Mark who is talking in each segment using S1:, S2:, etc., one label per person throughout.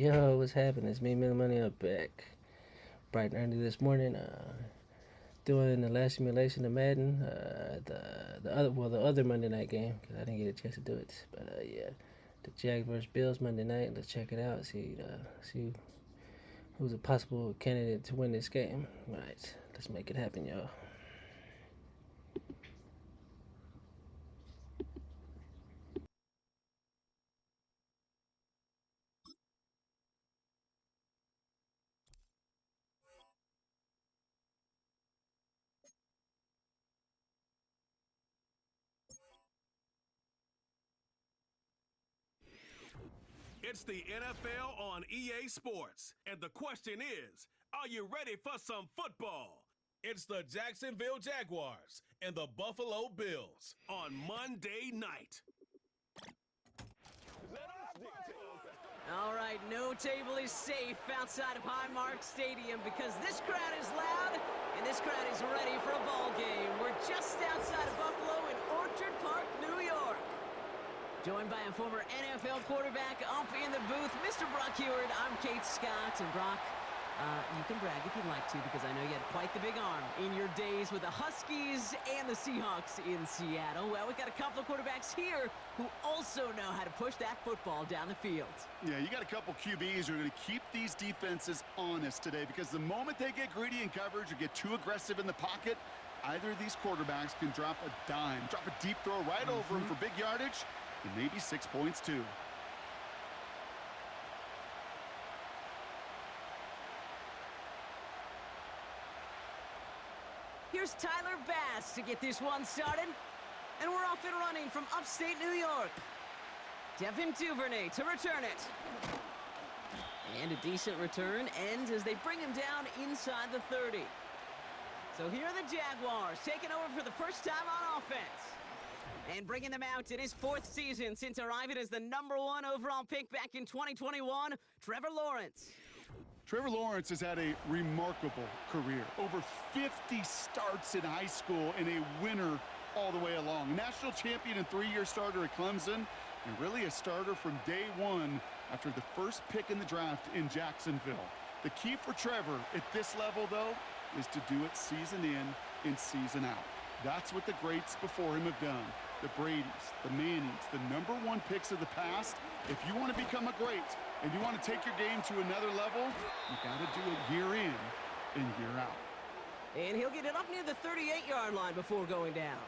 S1: Yo, what's happening? It's me, Mill Money, up back bright and early this morning. Doing the last simulation of Madden. The other Monday night game because I didn't get a chance to do it. But yeah, the Jaguars Bills Monday night. Let's check it out. See who's a possible candidate to win this game. All right, let's make it happen, y'all.
S2: It's the NFL on EA Sports, and the question is, are you ready for some football? It's the Jacksonville Jaguars and the Buffalo Bills on Monday night.
S3: All right, no table is safe outside of Highmark Stadium because this crowd is loud and this crowd is ready for a ball game. We're just outside of Buffalo in Orchard Park, New York. Joined by a former NFL quarterback up in the booth, Mr. Brock Heward. I'm Kate Scott, and Brock, you can brag if you'd like to because I know you had quite the big arm in your days with the Huskies and the Seahawks in Seattle. Well, we've got a couple of quarterbacks here who also know how to push that football down the field.
S4: Yeah, you got a couple QBs who are going to keep these defenses honest today because the moment they get greedy in coverage or get too aggressive in the pocket, either of these quarterbacks can drop a dime, drop a deep throw right over him for big yardage, and maybe 6 points too.
S3: Here's Tyler Bass to get this one started. And we're off and running from upstate New York. Devin Duvernay to return it. And a decent return ends as they bring him down inside the 30. So here are the Jaguars taking over for the first time on offense. And bringing them out in his 4th season since arriving as the #1 overall pick back in 2021, Trevor Lawrence.
S4: Trevor Lawrence has had a remarkable career. Over 50 starts in high school and a winner all the way along. National champion and 3-year starter at Clemson, and really a starter from day one after the first pick in the draft in Jacksonville. The key for Trevor at this level, though, is to do it season in and season out. That's what the greats before him have done. The Bradys, the Mannings, the #1 picks of the past. If you want to become a great and you want to take your game to another level, you got to do it year in and year out.
S3: And he'll get it up near the 38-yard line before going down.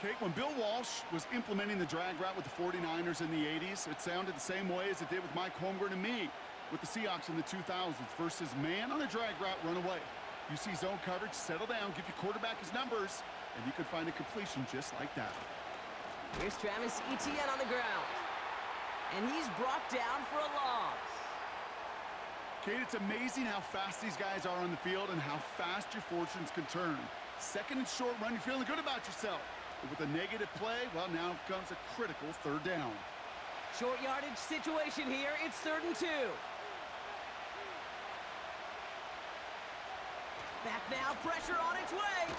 S4: Kate, when Bill Walsh was implementing the drag route with the 49ers in the 80s, it sounded the same way as it did with Mike Holmgren and me with the Seahawks in the 2000s versus man on a drag route, run away. You see zone coverage, settle down, give your quarterback his numbers, and you can find a completion just like that.
S3: Here's Travis Etienne on the ground. And he's brought down for a loss.
S4: Kate, it's amazing how fast these guys are on the field and how fast your fortunes can turn. Second and short run, you're feeling good about yourself. But with a negative play, well, now comes a critical 3rd down.
S3: Short yardage situation here. It's 3rd and 2. Back now, pressure on its way.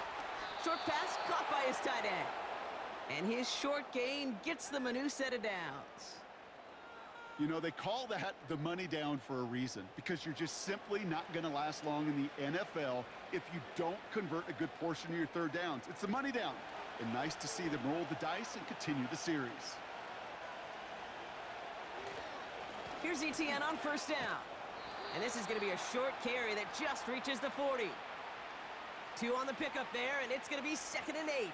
S3: Short pass caught by his tight end. And his short gain gets them a new set of downs.
S4: You know, they call that the money down for a reason because you're just simply not going to last long in the NFL if you don't convert a good portion of your 3rd downs. It's the money down. And nice to see them roll the dice and continue the series.
S3: Here's Etienne on 1st down. And this is going to be a short carry that just reaches the 40. 2 on the pickup there, and it's going to be 2nd and 8.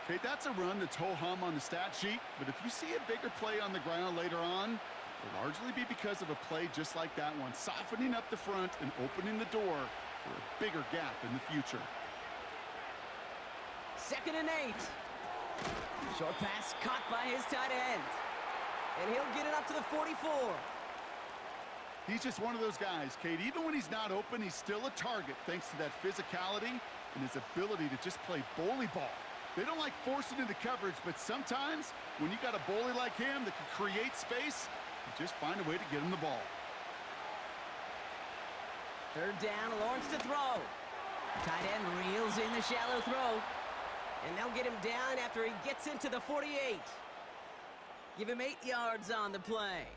S4: Okay, that's a run that's ho-hum on the stat sheet, but if you see a bigger play on the ground later on, it'll largely be because of a play just like that one, softening up the front and opening the door for a bigger gap in the future.
S3: 2nd and 8. Short pass caught by his tight end. And he'll get it up to the 44.
S4: He's just one of those guys, Kate. Even when he's not open, he's still a target thanks to that physicality and his ability to just play bully ball. They don't like forcing into coverage, but sometimes when you got a bully like him that can create space, you just find a way to get him the ball.
S3: 3rd down, Lawrence to throw. Tight end reels in the shallow throw. And they'll get him down after he gets into the 48. Give him 8 yards on the play.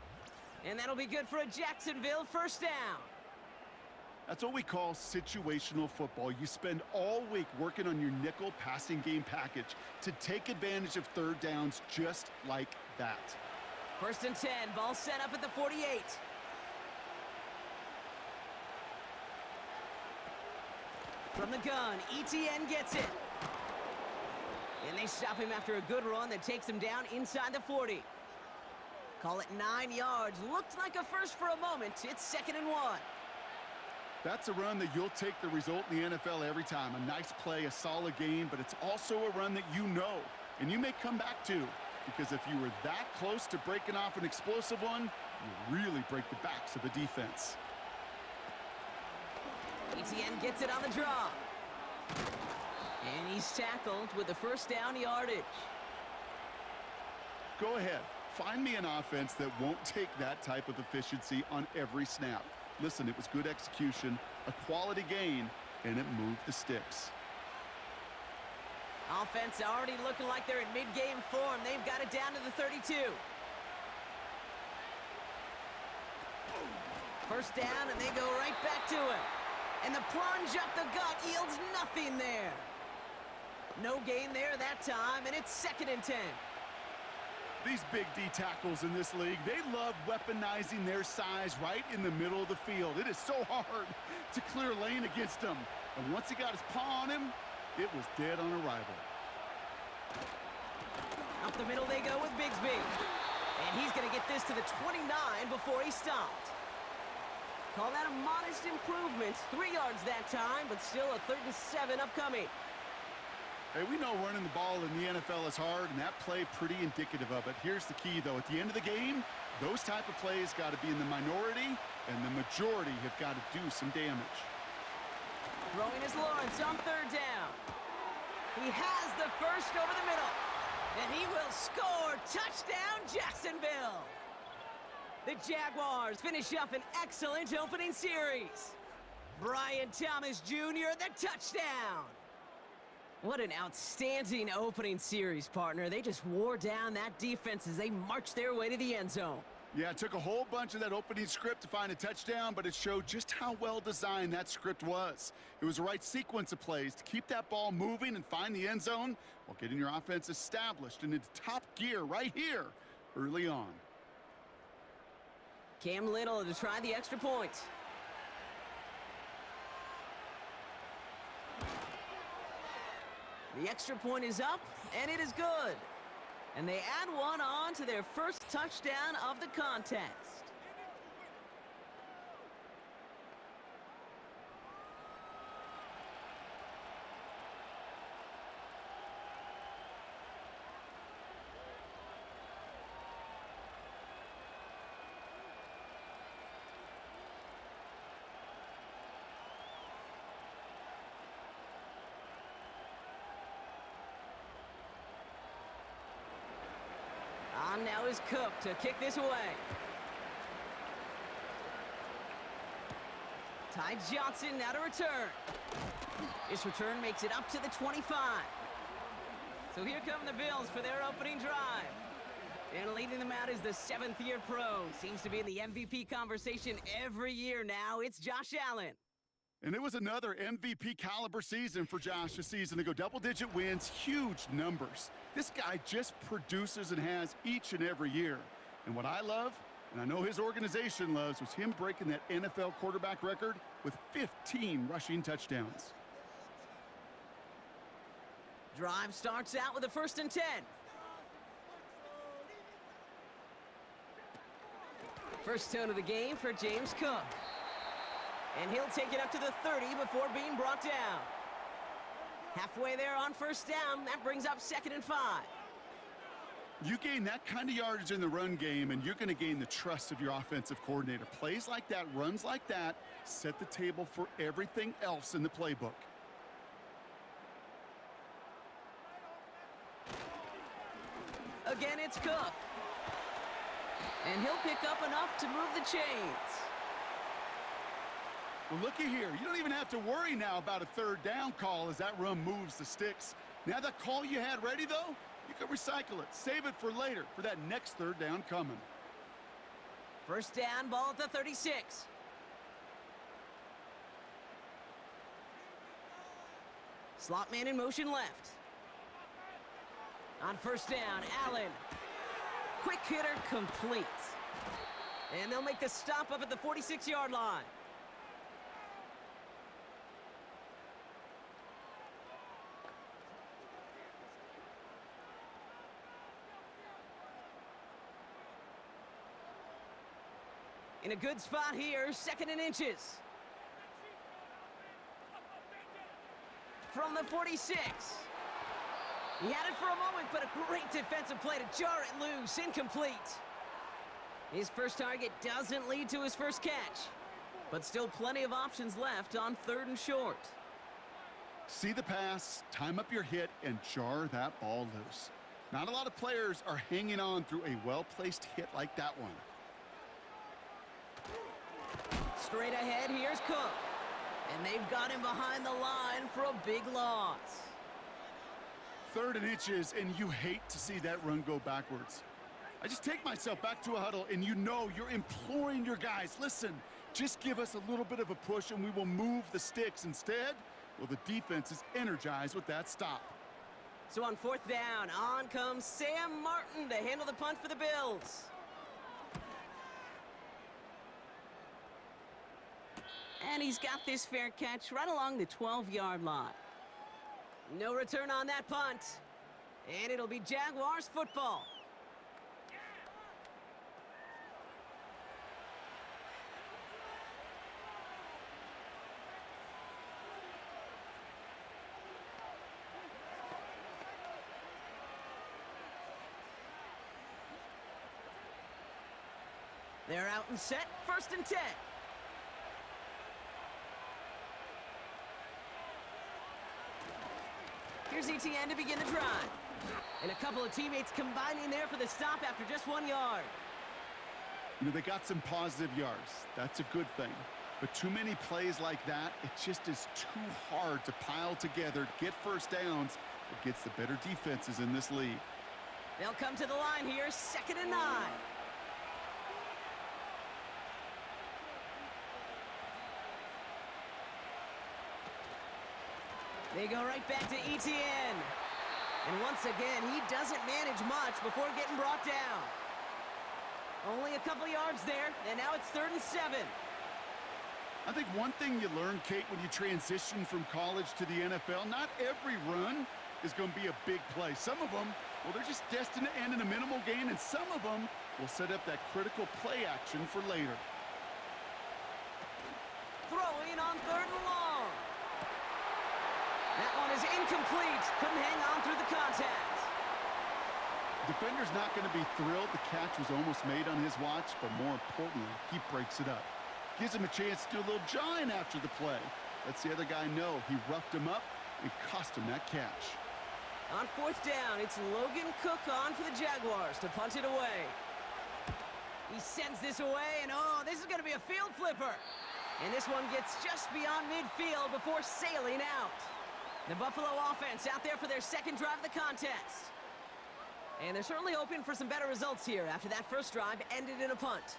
S3: And that'll be good for a Jacksonville first down.
S4: That's what we call situational football. You spend all week working on your nickel passing game package to take advantage of third downs just like that.
S3: 1st and 10, ball set up at the 48. From the gun, ETN gets it. And they stop him after a good run that takes him down inside the 40. Call it 9 yards. Looked like a first for a moment. It's 2nd and 1.
S4: That's a run that you'll take the result in the NFL every time. A nice play, a solid game, but it's also a run that you know, and you may come back to, because if you were that close to breaking off an explosive one, you really break the backs of a defense.
S3: ETN gets it on the draw. And he's tackled with the first down yardage.
S4: Go ahead. Find me an offense that won't take that type of efficiency on every snap. Listen, it was good execution, a quality gain, and it moved the sticks.
S3: Offense already looking like they're in mid-game form. They've got it down to the 32. First down, and they go right back to him. And the plunge up the gut yields nothing there. No gain there that time, and it's 2nd and 10.
S4: These big D tackles in this league, they love weaponizing their size right in the middle of the field. It is so hard to clear lane against them. And once he got his paw on him, it was dead on arrival.
S3: Up the middle they go with Bigsby. And he's going to get this to the 29 before he stopped. Call that a modest improvement. 3 yards that time, but still a 3rd and 7 upcoming.
S4: Hey, we know running the ball in the NFL is hard, and that play pretty indicative of it. Here's the key, though. At the end of the game, those type of plays got to be in the minority, and the majority have got to do some damage.
S3: Throwing is Lawrence on 3rd down. He has the first over the middle, and he will score. Touchdown, Jacksonville. The Jaguars finish up an excellent opening series. Brian Thomas Jr., the touchdown. What an outstanding opening series, partner. They just wore down that defense as they marched their way to the end zone.
S4: Yeah, it took a whole bunch of that opening script to find a touchdown, but it showed just how well designed that script was. It was the right sequence of plays to keep that ball moving and find the end zone while getting your offense established and into top gear right here early on.
S3: Cam Little to try the extra point. The extra point is up, and it is good. And they add one on to their first touchdown of the contest. On now is Cook to kick this away. Ty Johnson now to return. This return makes it up to the 25. So here come the Bills for their opening drive. And leading them out is the 7th-year pro. Seems to be in the MVP conversation every year now. It's Josh Allen.
S4: And it was another MVP caliber season for Josh this season. They go double-digit wins, huge numbers. This guy just produces and has each and every year. And what I love, and I know his organization loves, was him breaking that NFL quarterback record with 15 rushing touchdowns.
S3: Drive starts out with a 1st and 10. First tone of the game for James Cook. And he'll take it up to the 30 before being brought down. Halfway there on 1st down. That brings up 2nd and 5.
S4: You gain that kind of yardage in the run game, and you're going to gain the trust of your offensive coordinator. Plays like that, runs like that, set the table for everything else in the playbook.
S3: Again, it's Cook. And he'll pick up enough to move the chains.
S4: Well, looky here. You don't even have to worry now about a 3rd down call as that run moves the sticks. Now that call you had ready, though, you can recycle it. Save it for later for that next 3rd down coming.
S3: First down, ball at the 36. Slot man in motion left. On first down, Allen. Quick hitter complete. And they'll make the stop up at the 46-yard line. In a good spot here, 2nd and inches. From the 46. He had it for a moment, but a great defensive play to jar it loose, incomplete. His first target doesn't lead to his first catch, but still plenty of options left on 3rd and short.
S4: See the pass, time up your hit, and jar that ball loose. Not a lot of players are hanging on through a well-placed hit like that one.
S3: Straight ahead, here's Cook. And they've got him behind the line for a big loss.
S4: 3rd and inches, and you hate to see that run go backwards. I just take myself back to a huddle, and you know you're imploring your guys, listen, just give us a little bit of a push, and we will move the sticks. Instead, well, the defense is energized with that stop.
S3: So on 4th down, on comes Sam Martin to handle the punt for the Bills. And he's got this fair catch right along the 12-yard line. No return on that punt. And it'll be Jaguars football. They're out and set, 1st and 10. Here's ETN to begin the drive. And a couple of teammates combining there for the stop after just 1 yard.
S4: You know, they got some positive yards. That's a good thing. But too many plays like that, it just is too hard to pile together, get first downs against the better defenses in this league.
S3: They'll come to the line here, 2nd and 9. They go right back to ETN. And once again, he doesn't manage much before getting brought down. Only a couple yards there, and now it's 3rd and 7.
S4: I think one thing you learn, Kate, when you transition from college to the NFL, not every run is going to be a big play. Some of them, well, they're just destined to end in a minimal gain, and some of them will set up that critical play action for later.
S3: Throwing on 3rd and long. That one is incomplete. Couldn't hang on through the contact.
S4: Defender's not going to be thrilled the catch was almost made on his watch, but more importantly, he breaks it up. Gives him a chance to do a little jawing after the play. Lets the other guy know he roughed him up and cost him that catch.
S3: On 4th down, it's Logan Cook on for the Jaguars to punt it away. He sends this away, and oh, this is going to be a field flipper. And this one gets just beyond midfield before sailing out. The Buffalo offense out there for their 2nd drive of the contest. And they're certainly hoping for some better results here after that first drive ended in a punt.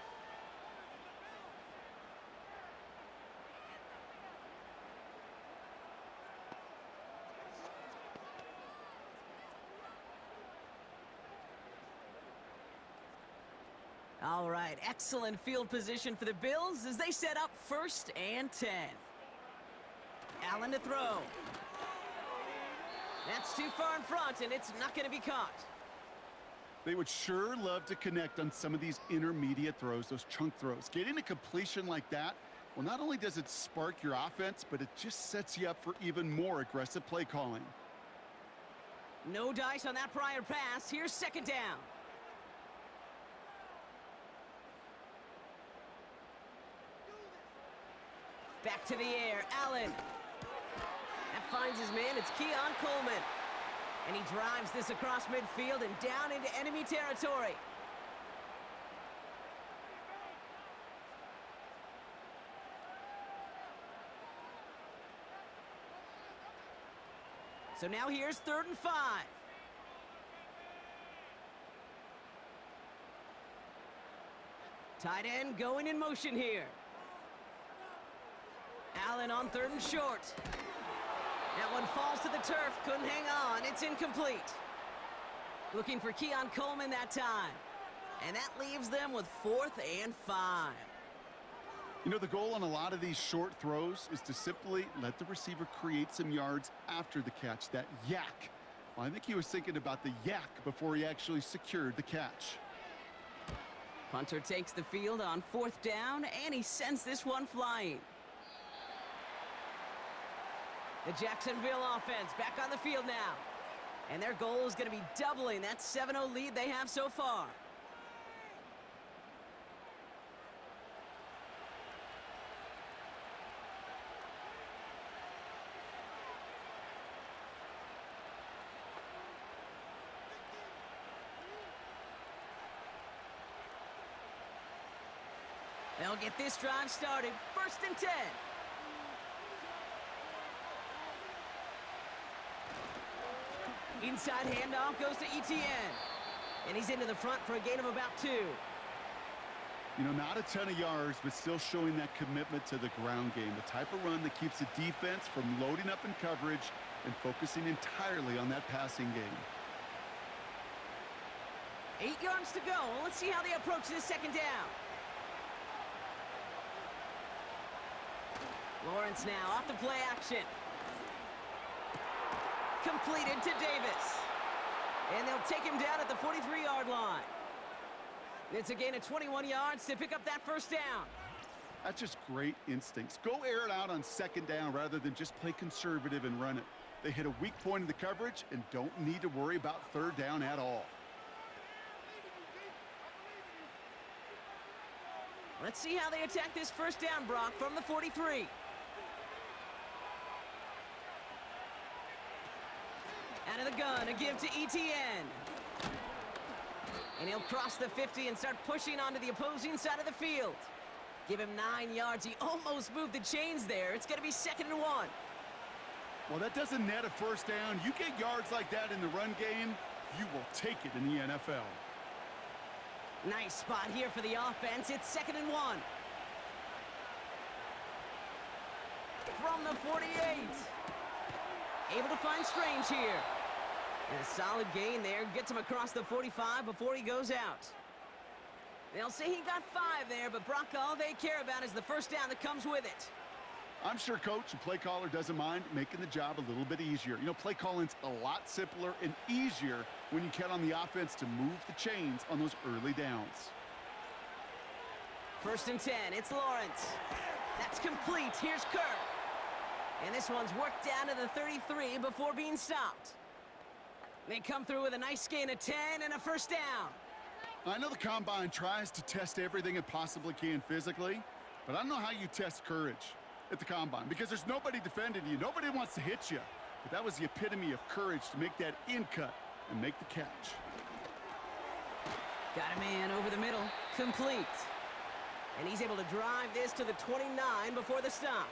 S3: All right, excellent field position for the Bills as they set up 1st and 10. Allen to throw. That's too far in front, and it's not going to be caught.
S4: They would sure love to connect on some of these intermediate throws, those chunk throws. Getting a completion like that, well, not only does it spark your offense, but it just sets you up for even more aggressive play calling.
S3: No dice on that prior pass. Here's 2nd down. Back to the air, Allen. That finds his man, it's Keon Coleman. And he drives this across midfield and down into enemy territory. So now here's 3rd and 5. Tight end going in motion here. Allen on 3rd and short. That one falls to the turf. Couldn't hang on. It's incomplete. Looking for Keon Coleman that time. And that leaves them with 4th and 5.
S4: You know, the goal on a lot of these short throws is to simply let the receiver create some yards after the catch, that yak. Well, I think he was thinking about the yak before he actually secured the catch.
S3: Punter takes the field on 4th down, and he sends this one flying. The Jacksonville offense back on the field now. And their goal is going to be doubling that 7-0 lead they have so far. They'll get this drive started. 1st and 10. Inside handoff goes to Etienne. And he's into the front for a gain of about 2.
S4: You know, not a ton of yards, but still showing that commitment to the ground game. The type of run that keeps the defense from loading up in coverage and focusing entirely on that passing game.
S3: 8 yards to go. Let's see how they approach this 2nd down. Lawrence now off the play action. Completed to Davis. And they'll take him down at the 43-yard line. It's a gain of 21 yards to pick up that 1st down.
S4: That's just great instincts. Go air it out on 2nd down rather than just play conservative and run it. They hit a weak point in the coverage and don't need to worry about 3rd down at all.
S3: Let's see how they attack this 1st down, Brock, from the 43. Out of the gun, a give to Etienne. And he'll cross the 50 and start pushing onto the opposing side of the field. Give him 9 yards. He almost moved the chains there. It's going to be 2nd and 1.
S4: Well, that doesn't net a 1st down. You get yards like that in the run game, you will take it in the NFL.
S3: Nice spot here for the offense. It's 2nd and 1. From the 48. Able to find Strange here. And a solid gain there. Gets him across the 45 before he goes out. They'll say he got 5 there, but Brock, all they care about is the 1st down that comes with it.
S4: I'm sure coach and play caller doesn't mind making the job a little bit easier. You know, play calling's a lot simpler and easier when you count on the offense to move the chains on those early downs.
S3: 1st and 10. It's Lawrence. That's complete. Here's Kirk. And this one's worked down to the 33 before being stopped. They come through with a nice gain of 10 and a 1st down.
S4: I know the Combine tries to test everything it possibly can physically, but I don't know how you test courage at the Combine because there's nobody defending you. Nobody wants to hit you. But that was the epitome of courage to make that in cut and make the catch.
S3: Got a man over the middle. Complete. And he's able to drive this to the 29 before the stop.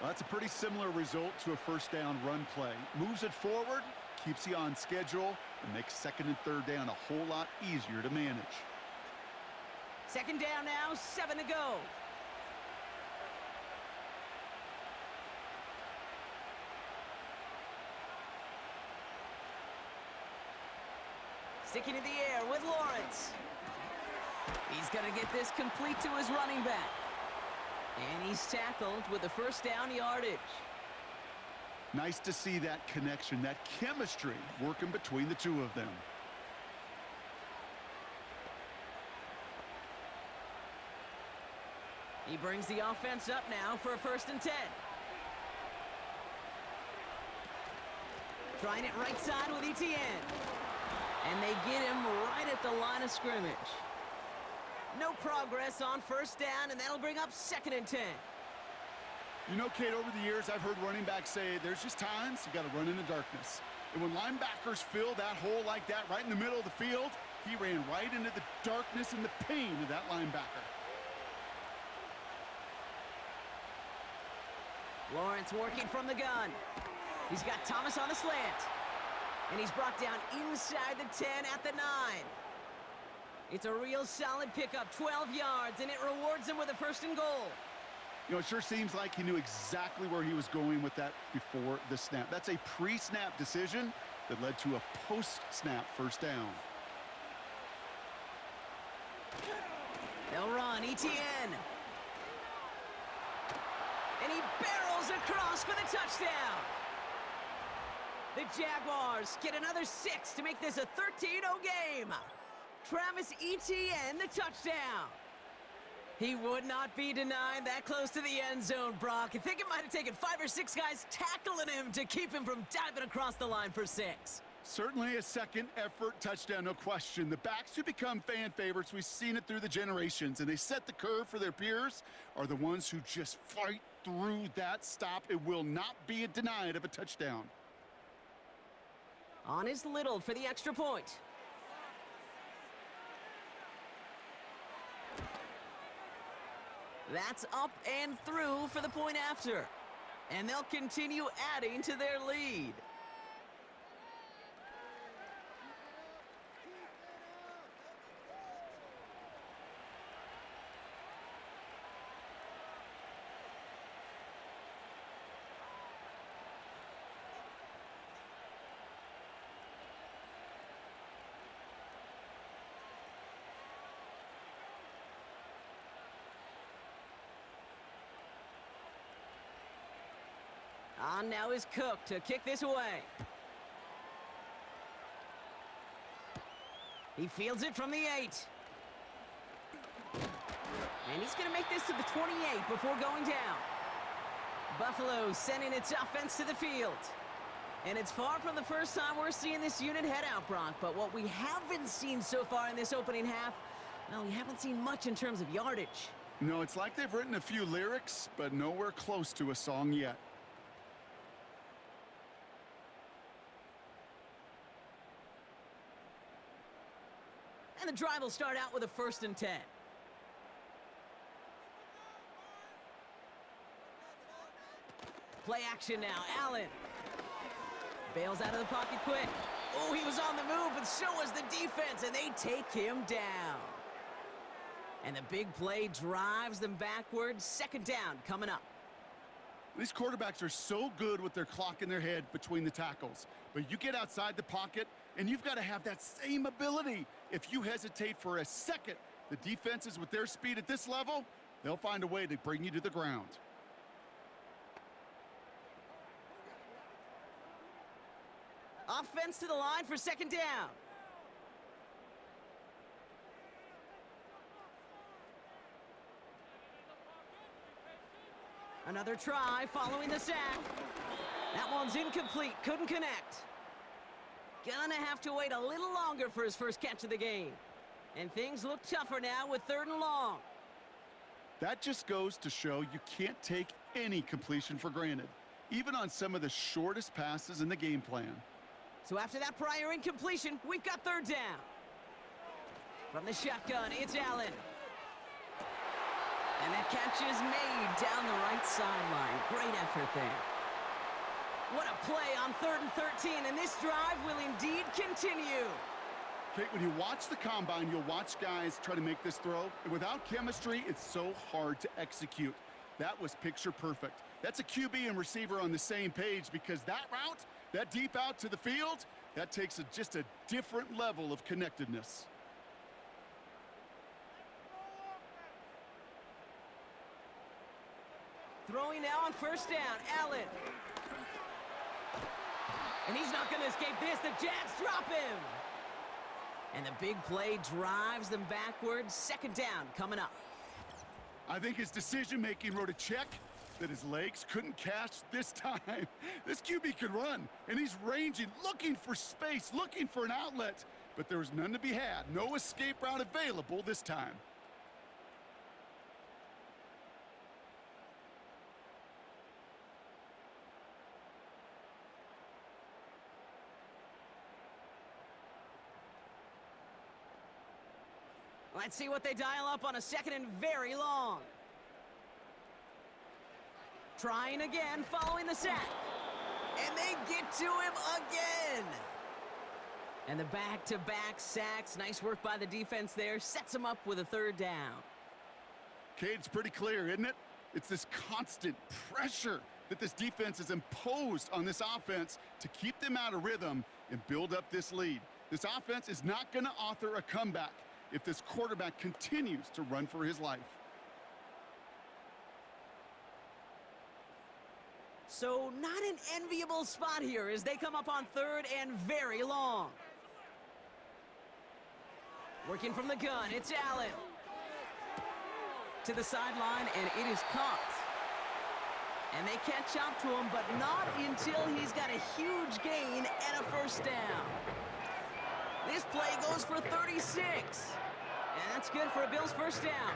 S4: Well, that's a pretty similar result to a 1st down run play. Moves it forward, keeps you on schedule, and makes 2nd and 3rd down a whole lot easier to manage.
S3: 2nd down now, 7 to go. Sticking in the air with Lawrence. He's going to get this complete to his running back. And he's tackled with the 1st down yardage.
S4: Nice to see that connection, that chemistry working between the two of them.
S3: He brings the offense up now for a 1st and 10. Trying it right side with Etienne. And they get him right at the line of scrimmage. No progress on 1st down, and that'll bring up 2nd and 10.
S4: You know, Kate, over the years, I've heard running backs say there's just times you got to run in the darkness. And when linebackers fill that hole like that right in the middle of the field, he ran right into the darkness and the pain of that linebacker.
S3: Lawrence working from the gun. He's got Thomas on the slant. And he's brought down inside the 10 at the 9. It's a real solid pickup, 12 yards, and it rewards him with a 1st and goal.
S4: You know, it sure seems like he knew exactly where he was going with that before the snap. That's a pre-snap decision that led to a post-snap 1st down.
S3: They'll run, Etienne. And he barrels across for the touchdown. The Jaguars get another 6 to make this a 13-0 game. Travis Etienne, the touchdown. He would not be denied that close to the end zone, Brock. I think it might have taken 5 or 6 guys tackling him to keep him from diving across the line for 6.
S4: Certainly a second-effort touchdown, no question. The backs who become fan favorites, we've seen it through the generations, and they set the curve for their peers, are the ones who just fight through that stop. It will not be denied of a touchdown.
S3: On is Little for the extra point. That's up and through for the point after. And they'll continue adding to their lead. On now is Cook to kick this away. He fields it from the 8. And he's going to make this to the 28 before going down. Buffalo sending its offense to the field. And it's far from the first time we're seeing this unit head out, Brock. But what we haven't seen so far in this opening half, well, we haven't seen much in terms of yardage.
S4: No, it's like they've written a few lyrics, but nowhere close to a song yet.
S3: And the drive will start out with a 1st and 10. Play action now. Allen bails out of the pocket quick. Oh, he was on the move, but so was the defense, and they take him down. And the big play drives them backwards. 2nd down coming up.
S4: These quarterbacks are so good with their clock in their head between the tackles. But you get outside the pocket, and you've got to have that same ability. If you hesitate for a second, the defenses with their speed at this level, they'll find a way to bring you to the ground.
S3: Offense to the line for 2nd down. Another try following the sack. That one's incomplete, couldn't connect. Gonna have to wait a little longer for his first catch of the game. And things look tougher now with 3rd and long.
S4: That just goes to show you can't take any completion for granted, even on some of the shortest passes in the game plan.
S3: So after that prior incompletion, we've got 3rd down. From the shotgun, it's Allen. And that catch is made down the right sideline. Great effort there. What a play on 3rd and 13, and this drive will indeed continue.
S4: Okay, when you watch the combine, you'll watch guys try to make this throw, and without chemistry, it's so hard to execute. That was picture perfect. That's a QB and receiver on the same page, because that route, that deep out to the field, that takes just a different level of connectedness.
S3: Throwing now on 1st down, Allen. And he's not going to escape this. The Jags drop him. And the big play drives them backwards. 2nd down coming up.
S4: I think his decision-making wrote a check that his legs couldn't catch this time. This QB can run, and he's ranging, looking for space, looking for an outlet. But there was none to be had. No escape route available this time.
S3: Let's see what they dial up on a 2nd and very long. Trying again following the sack. And they get to him again. And the back-to-back sacks, nice work by the defense there, sets them up with a third down.
S4: Okay, it's pretty clear, isn't it? It's this constant pressure that this defense has imposed on this offense to keep them out of rhythm and build up this lead. This offense is not going to author a comeback if this quarterback continues to run for his life.
S3: So not an enviable spot here as they come up on third and very long. Working from the gun, it's Allen. To the sideline, and it is caught. And they catch up to him, but not until he's got a huge gain and a first down. This play goes for 36. And that's good for a Bills first down.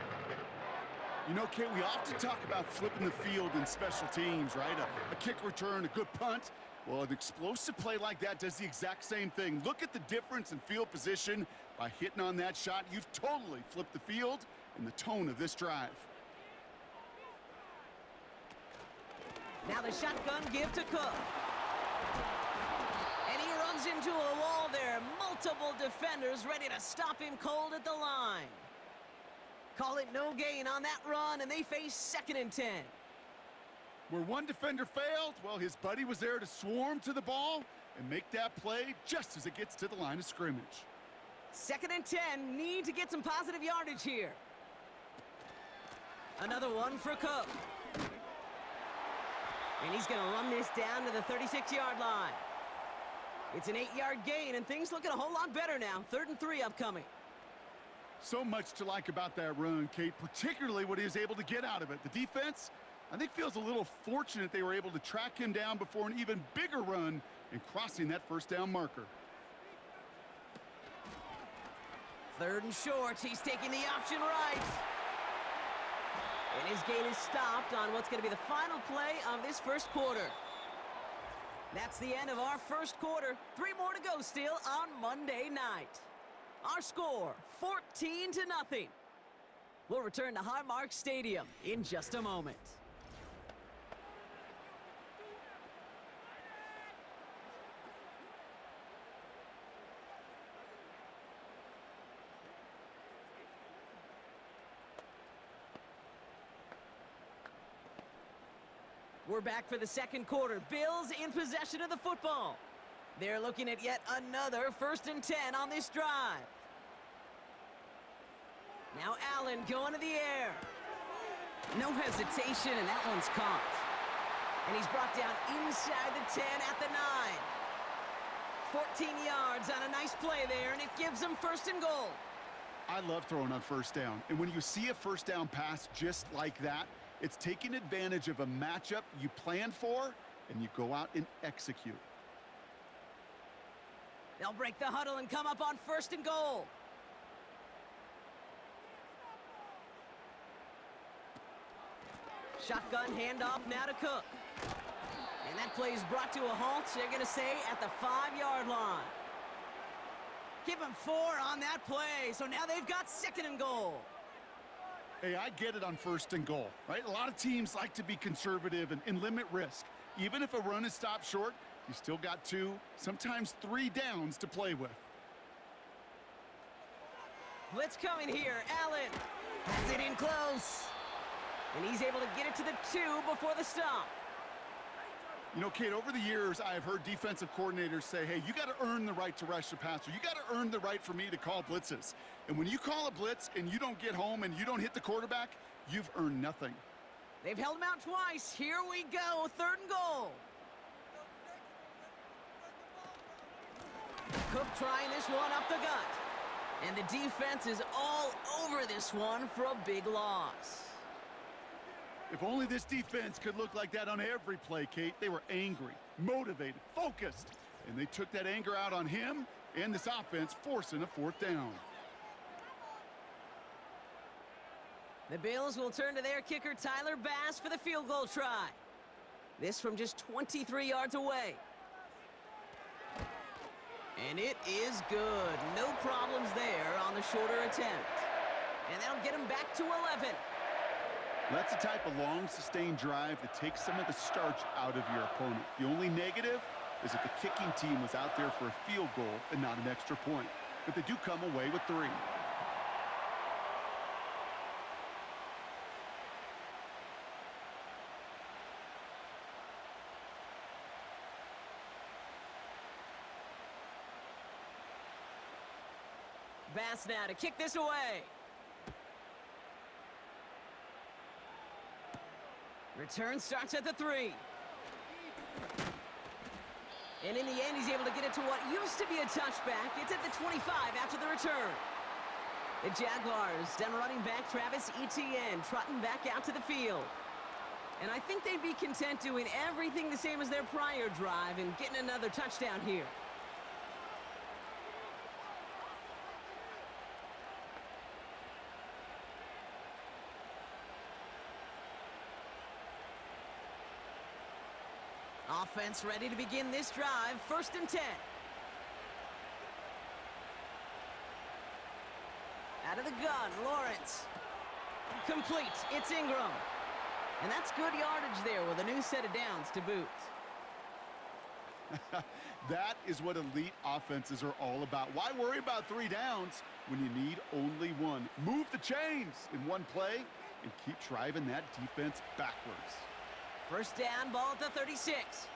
S4: You know, Kate, we often talk about flipping the field in special teams, right? A kick return, a good punt. Well, an explosive play like that does the exact same thing. Look at the difference in field position. By hitting on that shot, you've totally flipped the field and the tone of this drive.
S3: Now the shotgun give to Cook. And he runs into a wall there. Multiple defenders ready to stop him cold at the line. Call it no gain on that run, and they face 2nd and 10.
S4: Where one defender failed, well, his buddy was there to swarm to the ball and make that play just as it gets to the line of scrimmage.
S3: 2nd and 10, need to get some positive yardage here. Another one for Cook. And he's going to run this down to the 36-yard line. It's an 8-yard gain, and things looking a whole lot better now. 3rd and 3 upcoming.
S4: So much to like about that run, Kate, particularly what he was able to get out of it. The defense, I think, feels a little fortunate they were able to track him down before an even bigger run and crossing that first down marker.
S3: 3rd and short, he's taking the option right. And his gain is stopped on what's going to be the final play of this first quarter. That's the end of our first quarter. 3 more to go still on Monday night. Our score, 14-0. We'll return to Highmark Stadium in just a moment. We're back for the second quarter. Bills in possession of the football. They're looking at yet another 1st and 10 on this drive. Now Allen going to the air. No hesitation, and that one's caught. And he's brought down inside the 10 at the 9. 14 yards on a nice play there, and it gives them 1st and goal.
S4: I love throwing on first down. And when you see a first down pass just like that, it's taking advantage of a matchup you planned for, and you go out and execute.
S3: They'll break the huddle and come up on 1st and goal. Shotgun handoff now to Cook. And that play is brought to a halt, they're going to say, at the 5-yard line. Give him 4 on that play, so now they've got 2nd and goal.
S4: Hey, I get it on 1st and goal, right? A lot of teams like to be conservative and limit risk. Even if a run is stopped short, you still got 2, sometimes 3 downs to play with.
S3: Blitz coming here. Allen has it in close. And he's able to get it to the 2 before the stop.
S4: You know, Kate, over the years, I have heard defensive coordinators say, hey, you got to earn the right to rush the passer. You got to earn the right for me to call blitzes. And when you call a blitz and you don't get home and you don't hit the quarterback, you've earned nothing.
S3: They've held him out twice. Here we go. 3rd and goal. Cook trying this one up the gut. And the defense is all over this one for a big loss.
S4: If only this defense could look like that on every play, Kate. They were angry, motivated, focused, and they took that anger out on him and this offense, forcing a 4th down.
S3: The Bills will turn to their kicker, Tyler Bass, for the field goal try. This from just 23 yards away. And it is good. No problems there on the shorter attempt. And that'll get him back to 11.
S4: That's the type of long, sustained drive that takes some of the starch out of your opponent. The only negative, is that the kicking team was out there for a field goal and not an extra point. But they do come away with 3.
S3: Bass now to kick this away. Return starts at the 3. And in the end, he's able to get it to what used to be a touchback. It's at the 25 after the return. The Jaguars, down running back Travis Etienne, trotting back out to the field. And I think they'd be content doing everything the same as their prior drive and getting another touchdown here. Offense ready to begin this drive. 1st and 10. Out of the gun, Lawrence. Complete. It's Ingram. And that's good yardage there with a new set of downs to boot.
S4: That is what elite offenses are all about. Why worry about 3 downs when you need only 1? Move the chains in one play and keep driving that defense backwards.
S3: 1st down, ball at the 36.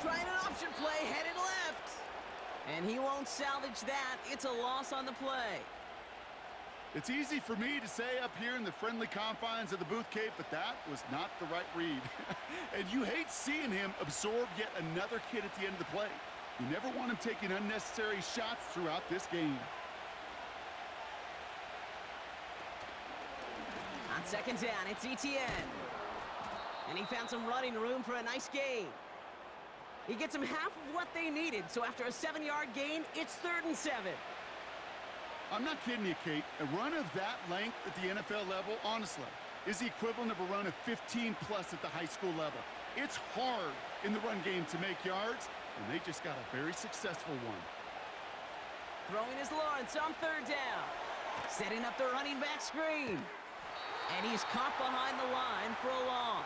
S3: Trying an option play, headed left. And he won't salvage that. It's a loss on the play.
S4: It's easy for me to say up here in the friendly confines of the booth, Kate, but that was not the right read. And you hate seeing him absorb yet another hit at the end of the play. You never want him taking unnecessary shots throughout this game.
S3: On 2nd down, it's Etienne. And he found some running room for a nice gain. He gets them half of what they needed, so after a 7-yard gain, it's 3rd and 7.
S4: I'm not kidding you, Kate. A run of that length at the NFL level, honestly, is the equivalent of a run of 15-plus at the high school level. It's hard in the run game to make yards, and they just got a very successful one.
S3: Throwing is Lawrence on 3rd down. Setting up the running back screen. And he's caught behind the line for a loss.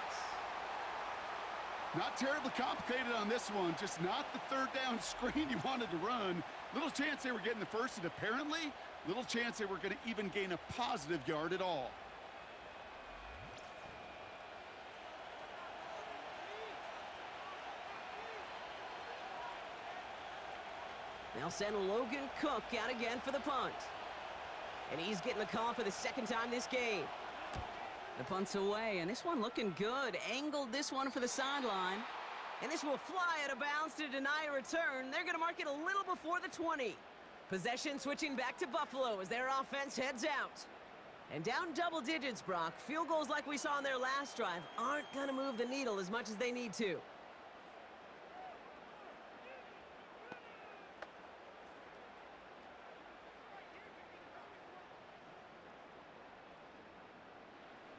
S4: Not terribly complicated on this one, just not the 3rd down screen you wanted to run. Little chance they were getting the first, and apparently, little chance they were going to even gain a positive yard at all.
S3: They'll send Logan Cook out again for the punt. And he's getting the call for the 2nd time this game. The punt's away, and this one looking good. Angled this one for the sideline. And this will fly out of bounds to deny a return. They're going to mark it a little before the 20. Possession switching back to Buffalo as their offense heads out. And down double digits, Brock. Field goals like we saw in their last drive aren't going to move the needle as much as they need to.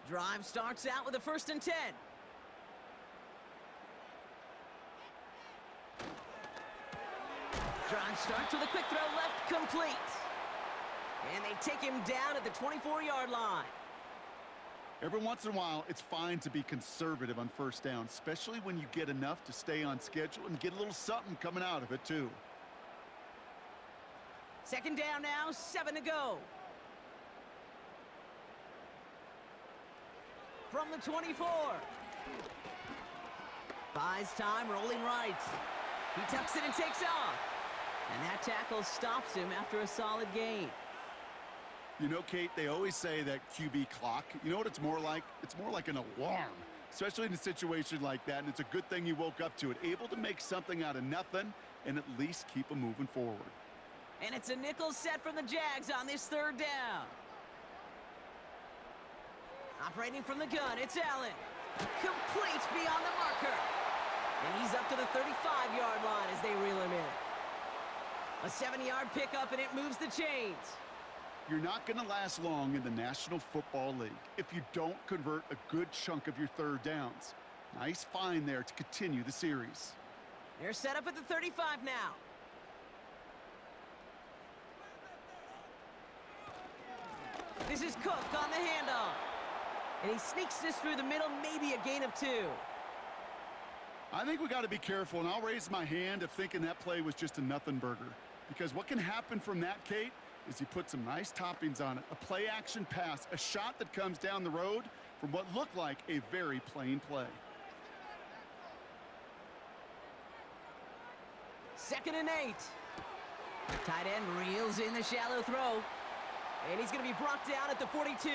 S3: Drive starts out with a 1st and 10. Drive starts with a quick throw left, complete. And they take him down at the 24-yard line.
S4: Every once in a while, it's fine to be conservative on 1st down, especially when you get enough to stay on schedule and get a little something coming out of it, too.
S3: 2nd down now, 7 to go. From the 24. Buys time, rolling right. He tucks it and takes off. And that tackle stops him after a solid gain.
S4: You know, Kate, they always say that QB clock. You know what it's more like? It's more like an alarm, especially in a situation like that. And it's a good thing you woke up to it. Able to make something out of nothing and at least keep them moving forward.
S3: And it's a nickel set from the Jags on this 3rd down. Operating from the gun, it's Allen. Complete beyond the marker. And he's up to the 35-yard line as they reel him in. A 7-yard pickup, and it moves the chains.
S4: You're not going to last long in the National Football League if you don't convert a good chunk of your 3rd downs. Nice find there to continue the series.
S3: They're set up at the 35 now. This is Cook on the handoff. And he sneaks this through the middle, maybe a gain of 2.
S4: I think we got to be careful, and I'll raise my hand of thinking that play was just a nothing burger. Because what can happen from that, Kate, is you put some nice toppings on it. A play-action pass, a shot that comes down the road from what looked like a very plain play.
S3: 2nd and 8. Tight end reels in the shallow throw. And he's going to be brought down at the 42.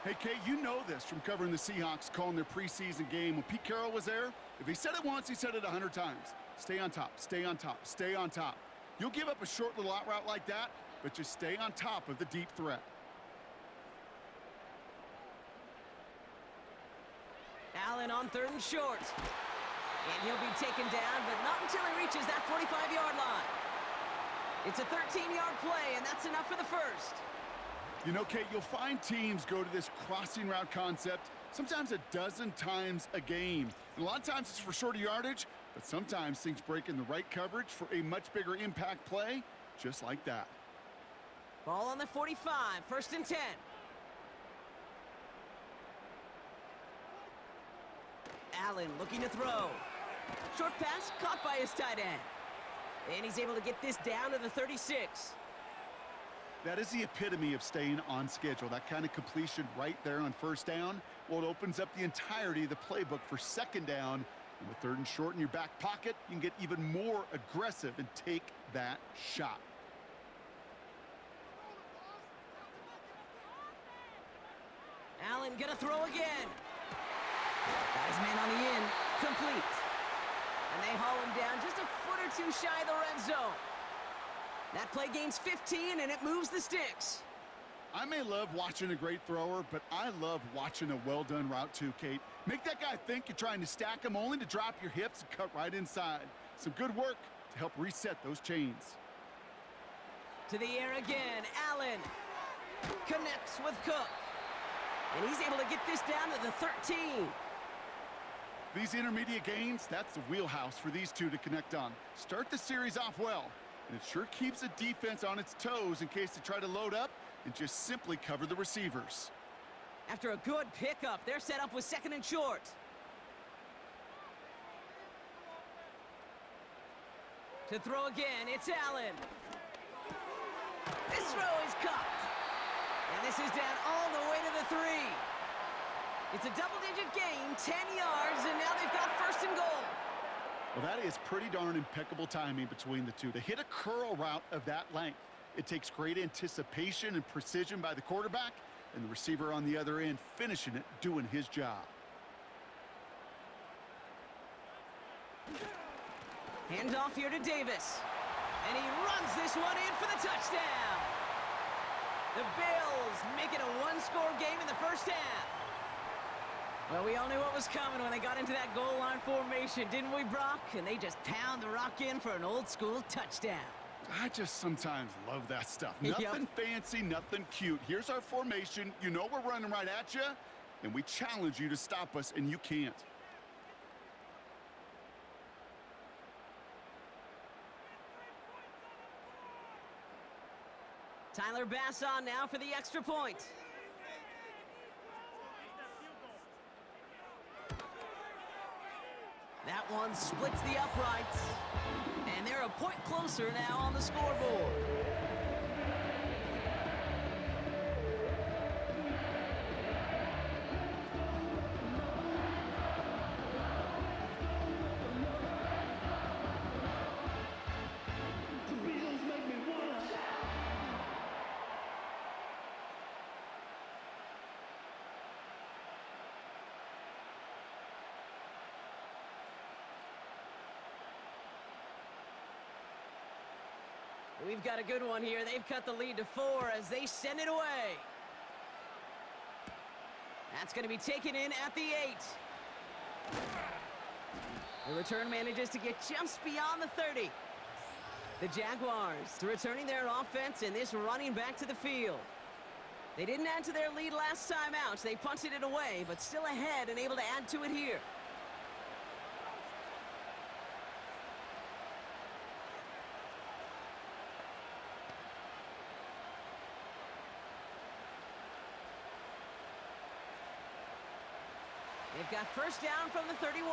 S4: Hey, Kate, you know this from covering the Seahawks, calling their preseason game. When Pete Carroll was there, if he said it once, he said it 100 times. Stay on top, stay on top, stay on top. You'll give up a short little out route like that, but just stay on top of the deep threat.
S3: Allen on 3rd and short. And he'll be taken down, but not until he reaches that 45-yard line. It's a 13-yard play, and that's enough for the first.
S4: You know, Kate, you'll find teams go to this crossing route concept sometimes a dozen times a game. And a lot of times it's for shorter yardage, but sometimes things break in the right coverage for a much bigger impact play, just like that.
S3: Ball on the 45, 1st and 10. Allen looking to throw. Short pass caught by his tight end. And he's able to get this down to the 36.
S4: That is the epitome of staying on schedule. That kind of completion right there on 1st down. Well, it opens up the entirety of the playbook for 2nd down. And with 3rd and short in your back pocket, you can get even more aggressive and take that shot.
S3: Allen gonna throw again. Got his man on the in. Complete. And they haul him down just a foot or two shy of the red zone. That play gains 15, and it moves the sticks.
S4: I may love watching a great thrower, but I love watching a well-done route too, Kate. Make that guy think you're trying to stack him only to drop your hips and cut right inside. Some good work to help reset those chains.
S3: To the air again. Allen connects with Cook. And he's able to get this down to the 13.
S4: These intermediate gains, that's the wheelhouse for these two to connect on. Start the series off well, and it sure keeps the defense on its toes in case they try to load up and just simply cover the receivers.
S3: After a good pickup, they're set up with 2nd and short. To throw again, it's Allen. This throw is caught. And this is down all the way to the 3. It's a double-digit gain, 10 yards, and now they've got 1st and goal.
S4: Well, that is pretty darn impeccable timing between the two. To hit a curl route of that length, it takes great anticipation and precision by the quarterback, and the receiver on the other end finishing it, doing his job.
S3: Handoff here to Davis. And he runs this one in for the touchdown. The Bills make it a one-score game in the first half. Well, we all knew what was coming when they got into that goal line formation, didn't we, Brock? And they just pound the rock in for an old-school touchdown.
S4: I just sometimes love that stuff. Nothing fancy, nothing cute. Here's our formation. You know we're running right at you, and we challenge you to stop us, and you can't.
S3: Tyler Bass on now for the extra point. That one splits the uprights. And they're a point closer now on the scoreboard. We've got a good one here. They've cut the lead to 4 as they send it away. That's going to be taken in at the 8. The return manages to get just beyond the 30. The Jaguars returning their offense and this running back to the field. They didn't add to their lead last time out. They punted it away, but still ahead and able to add to it here. They've got first down from the 31.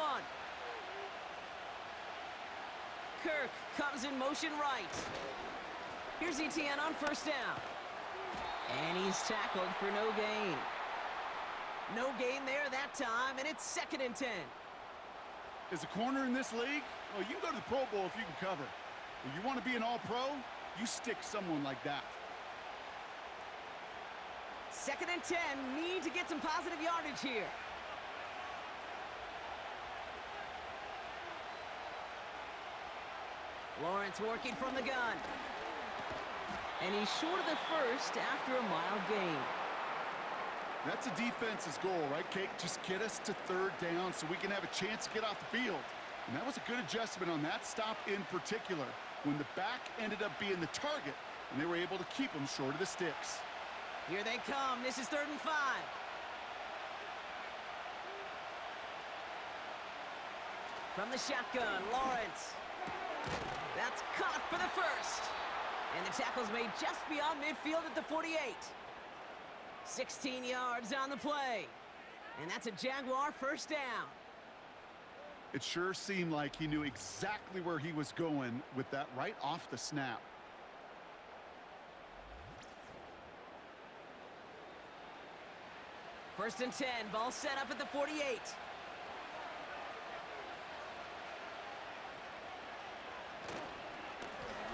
S3: Kirk comes in motion right. Here's Etienne on first down. And he's tackled for no gain. No gain there that time, and it's 2nd and 10.
S4: As a corner in this league, well, you can go to the Pro Bowl if you can cover. If you want to be an all-pro, you stick someone like that.
S3: 2nd and 10, need to get some positive yardage here. Lawrence working from the gun. And he's short of the first after a mild gain.
S4: That's a defense's goal, right, Kate? Just get us to 3rd down so we can have a chance to get off the field. And that was a good adjustment on that stop in particular, when the back ended up being the target, and they were able to keep him short of the sticks.
S3: Here they come. This is 3rd and 5. From the shotgun, Lawrence. That's caught for the first. And the tackle's made just beyond midfield at the 48. 16 yards on the play. And that's a Jaguar first down.
S4: It sure seemed like he knew exactly where he was going with that right off the snap.
S3: First and 10, ball set up at the 48.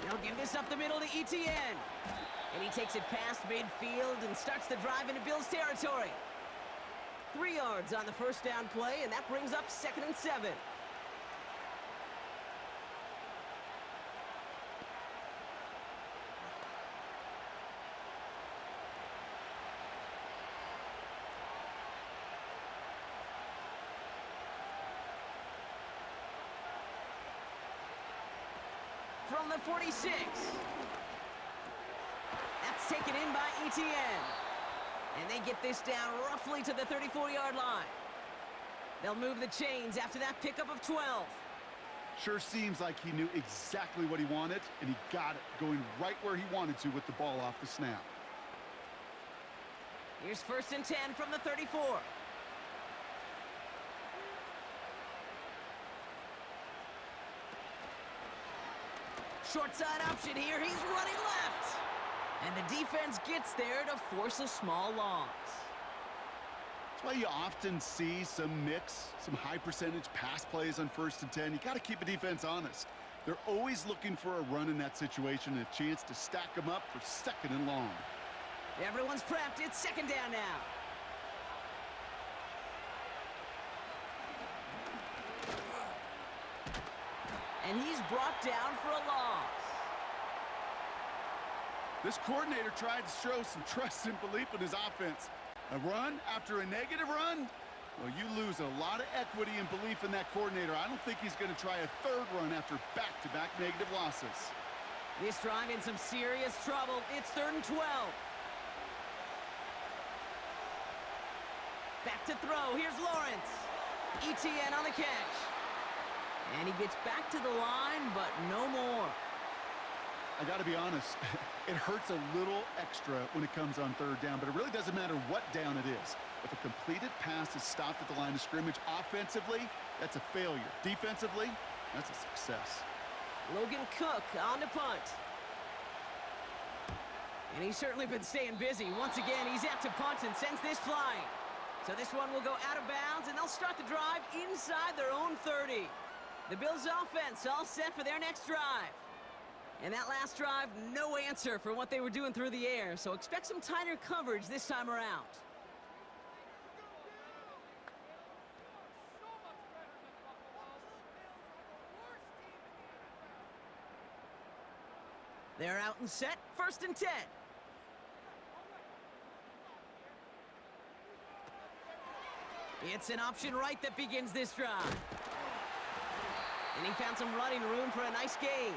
S3: They'll give this up the middle to Etienne. And he takes it past midfield and starts the drive into Bills territory. 3 yards on the first down play, and that brings up 2nd and 7. From the 46. That's taken in by Etienne. And they get this down roughly to the 34-yard line. They'll move the chains after that pickup of 12.
S4: Sure seems like he knew exactly what he wanted, and he got it, going right where he wanted to with the ball off the snap.
S3: Here's 1st and 10 from the 34. Short side option here. He's running left. And the defense gets there to force a small loss.
S4: That's why you often see some mix, some high percentage pass plays on 1st and 10. You got to keep a defense honest. They're always looking for a run in that situation and a chance to stack them up for 2nd and long.
S3: Everyone's prepped. It's 2nd down now. And he's brought down for a loss.
S4: This coordinator tried to show some trust and belief in his offense. A run after a negative run? Well, you lose a lot of equity and belief in that coordinator. I don't think he's going to try a 3rd run after back-to-back negative losses.
S3: This drive in some serious trouble. It's 3rd and 12. Back to throw. Here's Lawrence. Etienne on the catch. And he gets back to the line, but no more.
S4: I got to be honest, it hurts a little extra when it comes on 3rd down, but it really doesn't matter what down it is. If a completed pass is stopped at the line of scrimmage offensively, that's a failure. Defensively, that's a success.
S3: Logan Cook on to punt. And he's certainly been staying busy. Once again, he's out to punt and sends this flying. So this one will go out of bounds, and they'll start the drive inside their own 30. The Bills offense all set for their next drive. And that last drive, no answer for what they were doing through the air, so expect some tighter coverage this time around. They're out and set, 1st and 10. It's an option right that begins this drive. And he found some running room for a nice gain.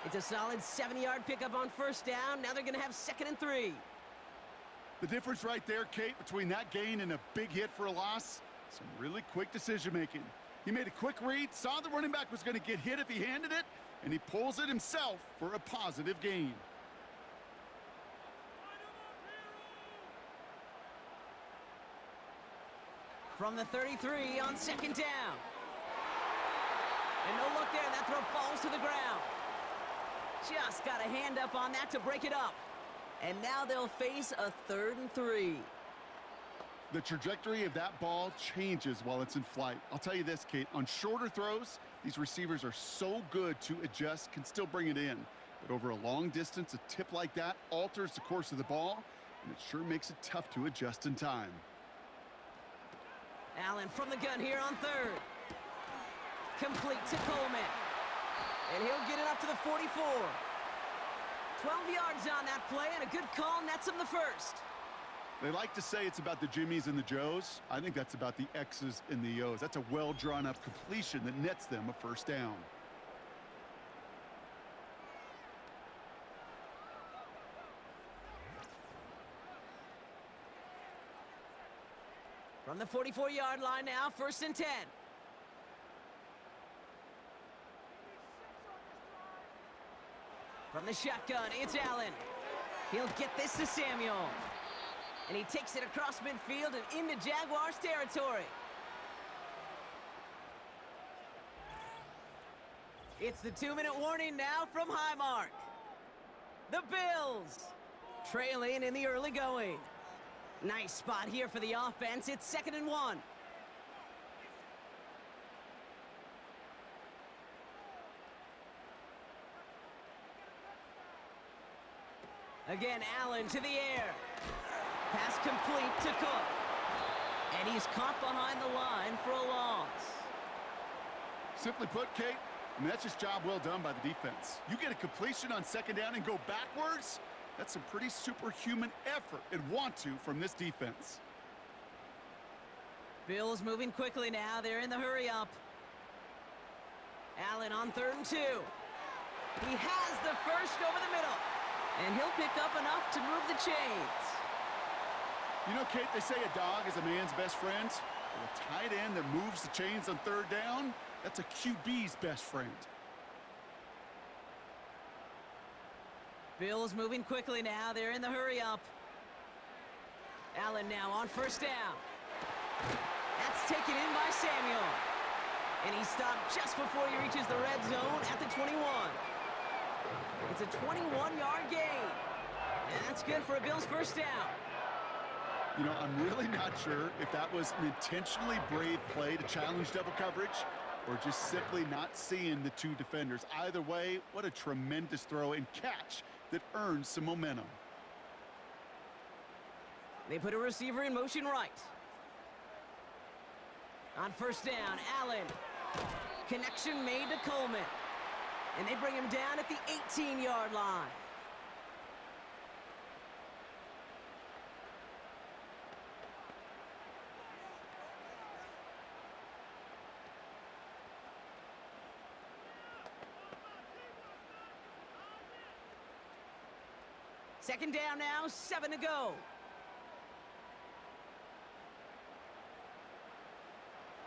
S3: It's a solid 7-yard pickup on 1st down. Now they're going to have 2nd and 3.
S4: The difference right there, Kate, between that gain and a big hit for a loss, some really quick decision-making. He made a quick read, saw the running back was going to get hit if he handed it, and he pulls it himself for a positive gain.
S3: From the 33 on second down. And no look there, that throw falls to the ground. Just got a hand up on that to break it up. And now they'll face a 3rd and 3.
S4: The trajectory of that ball changes while it's in flight. I'll tell you this, Kate, on shorter throws, these receivers are so good to adjust, can still bring it in. But over a long distance, a tip like that alters the course of the ball, and it sure makes it tough to adjust in time.
S3: Allen from the gun here on 3rd. Complete to Coleman. And he'll get it up to the 44. 12 yards on that play, and a good call nets him the first.
S4: They like to say it's about the Jimmies and the Joes. I think that's about the X's and the O's. That's a well-drawn-up completion that nets them a first down.
S3: From the 44-yard line now, 1st and 10. From the shotgun, it's Allen. He'll get this to Samuel. And he takes it across midfield and into Jaguars territory. It's the 2-minute warning now from Highmark. The Bills trailing in the early going. Nice spot here for the offense. It's 2nd and 1. Again, Allen to the air. Pass complete to Cook. And he's caught behind the line for a loss.
S4: Simply put, Kate, I mean, that's just job well done by the defense. You get a completion on 2nd down and go backwards, that's some pretty superhuman effort and want to from this defense.
S3: Bills moving quickly now. They're in the hurry up. Allen on 3rd and 2. He has the first over the middle. And he'll pick up enough to move the chains.
S4: You know, Kate, they say a dog is a man's best friend. Well, a tight end that moves the chains on 3rd down, that's a QB's best friend.
S3: Bills moving quickly now. They're in the hurry up. Allen now on 1st down. That's taken in by Samuel. And he stopped just before he reaches the red zone at the 21. It's a 21-yard gain. And that's good for a Bills first down.
S4: You know, I'm really not sure if that was an intentionally brave play to challenge double coverage or just simply not seeing the two defenders. Either way, what a tremendous throw and catch that earns some momentum.
S3: They put a receiver in motion right. On 1st down, Allen. Connection made to Coleman. And they bring him down at the 18-yard line. Second down now, 7 to go.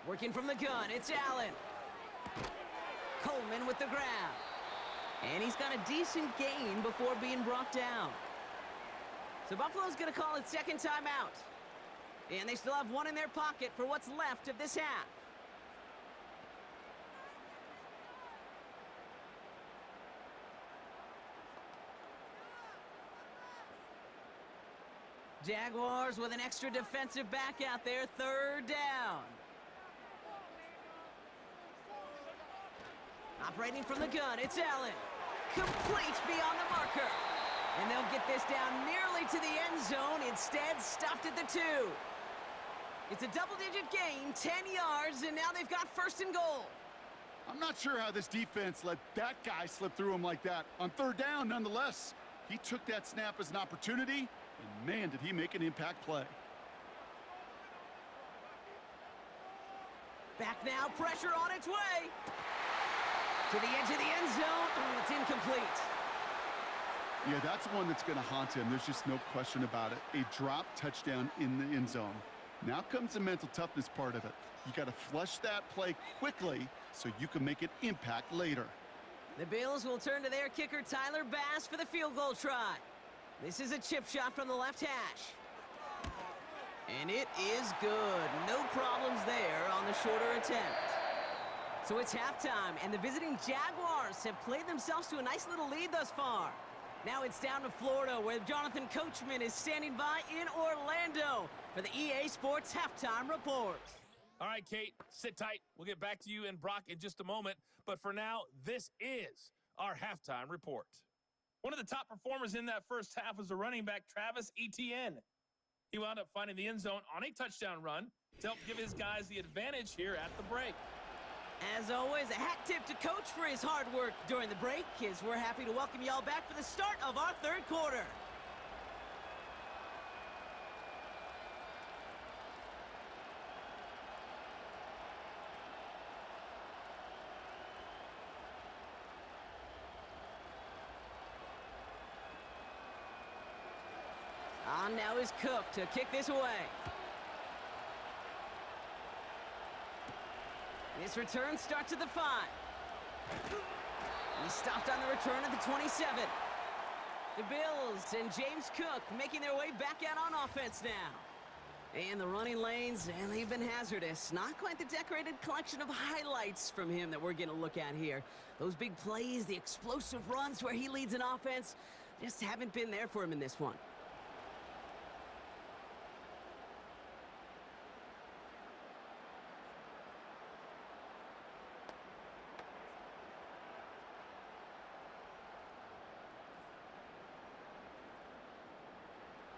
S3: Working from the gun, it's Allen. Coleman with the grab. And he's got a decent gain before being brought down. So Buffalo's going to call it second timeout. And they still have one in their pocket for what's left of this half. Jaguars with an extra defensive back out there, 3rd down. Operating from the gun, it's Allen. Complete beyond the marker. And they'll get this down nearly to the end zone, instead stuffed at the 2. It's a double-digit gain, 10 yards, and now they've got 1st and goal.
S4: I'm not sure how this defense let that guy slip through him like that. On 3rd down, nonetheless, he took that snap as an opportunity, and man, did he make an impact play.
S3: Back now, pressure on its way. To the edge of the end zone. Oh, it's incomplete.
S4: Yeah, that's one that's going to haunt him. There's just no question about it. A drop touchdown in the end zone. Now comes the mental toughness part of it. You got to flush that play quickly so you can make an impact later.
S3: The Bills will turn to their kicker, Tyler Bass, for the field goal try. This is a chip shot from the left hash. And it is good. No problems there on the shorter attempt. So it's halftime, and the visiting Jaguars have played themselves to a nice little lead thus far. Now it's down to Florida, where Jonathan Coachman is standing by in Orlando for the EA Sports Halftime Report.
S5: All right, Kate, sit tight. We'll get back to you and Brock in just a moment. But for now, this is our halftime report. One of the top performers in that first half was the running back, Travis Etienne. He wound up finding the end zone on a touchdown run to help give his guys the advantage here at the break.
S3: As always, a hat tip to Coach for his hard work during the break, as we're happy to welcome y'all back for the start of our third quarter. On now is Cook to kick this away. This return starts at the 5. He stopped on the return at the 27. The Bills and James Cook making their way back out on offense now. And the running lanes, and they've been hazardous. Not quite the decorated collection of highlights from him that we're going to look at here. Those big plays, the explosive runs where he leads an offense, just haven't been there for him in this one.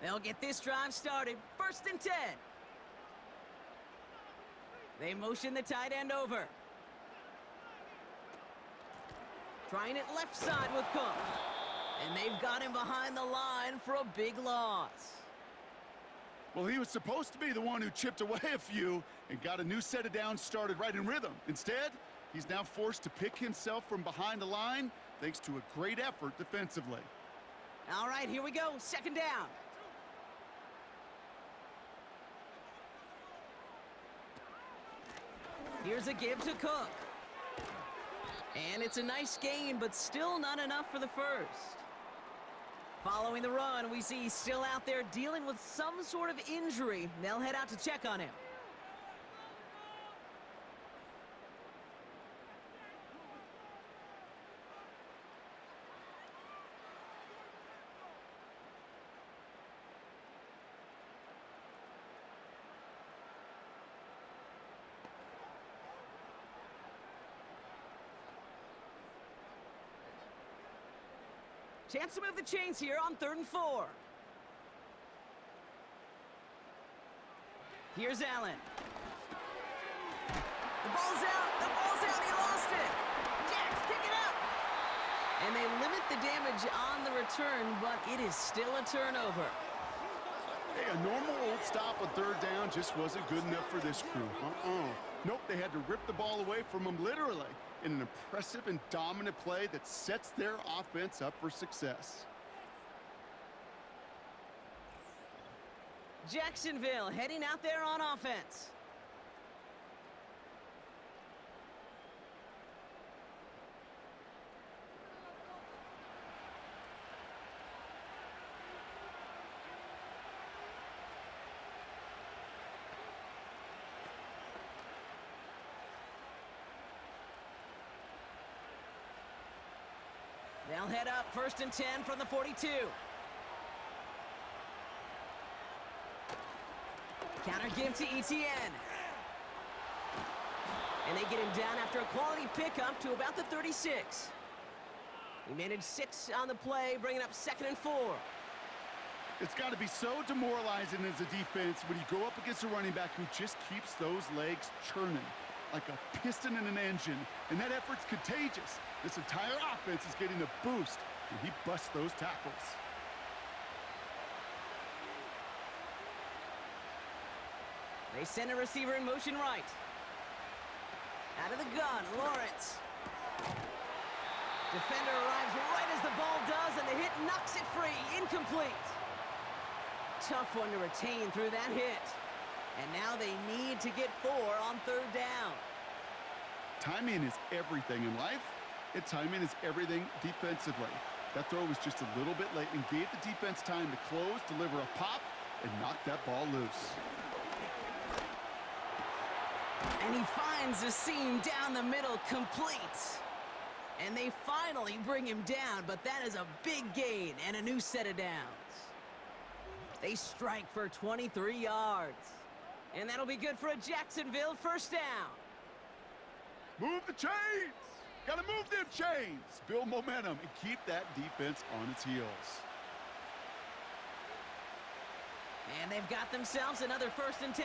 S3: They'll get this drive started. 1st and 10. They motion the tight end over. Trying it left side with Cook. And they've got him behind the line for a big loss.
S4: Well, he was supposed to be the one who chipped away a few and got a new set of downs started right in rhythm. Instead, he's now forced to pick himself from behind the line thanks to a great effort defensively.
S3: All right, here we go. 2nd down. Here's a give to Cook. And it's a nice gain, but still not enough for the first. Following the run, we see he's still out there dealing with some sort of injury. They'll head out to check on him. Chance to move the chains here on 3rd and 4. Here's Allen. The ball's out. The ball's out. He lost it. Jacks, pick it up. And they limit the damage on the return, but it is still a turnover.
S4: Hey, a normal old stop on 3rd down just wasn't good enough for this crew. Nope, they had to rip the ball away from him literally in an impressive and dominant play that sets their offense up for success.
S3: Jacksonville heading out there on offense. They'll head up 1st and 10 from the 42. Counter give to Etienne. And they get him down after a quality pickup to about the 36. He managed 6 on the play, bringing up 2nd and 4.
S4: It's got to be so demoralizing as a defense when you go up against a running back who just keeps those legs churning like a piston in an engine, and that effort's contagious. This entire offense is getting a boost, and he busts those tackles.
S3: They send a receiver in motion right. Out of the gun, Lawrence. Defender arrives right as the ball does, and the hit knocks it free. Incomplete. Tough one to retain through that hit. And now they need to get 4 on 3rd down.
S4: Timing is everything in life, and timing is everything defensively. That throw was just a little bit late and gave the defense time to close, deliver a pop, and knock that ball loose.
S3: And he finds the seam down the middle complete. And they finally bring him down, but that is a big gain and a new set of downs. They strike for 23 yards. And that'll be good for a Jacksonville first down.
S4: Move the chains. Got to move them chains. Build momentum and keep that defense on its heels.
S3: And they've got themselves another 1st and 10.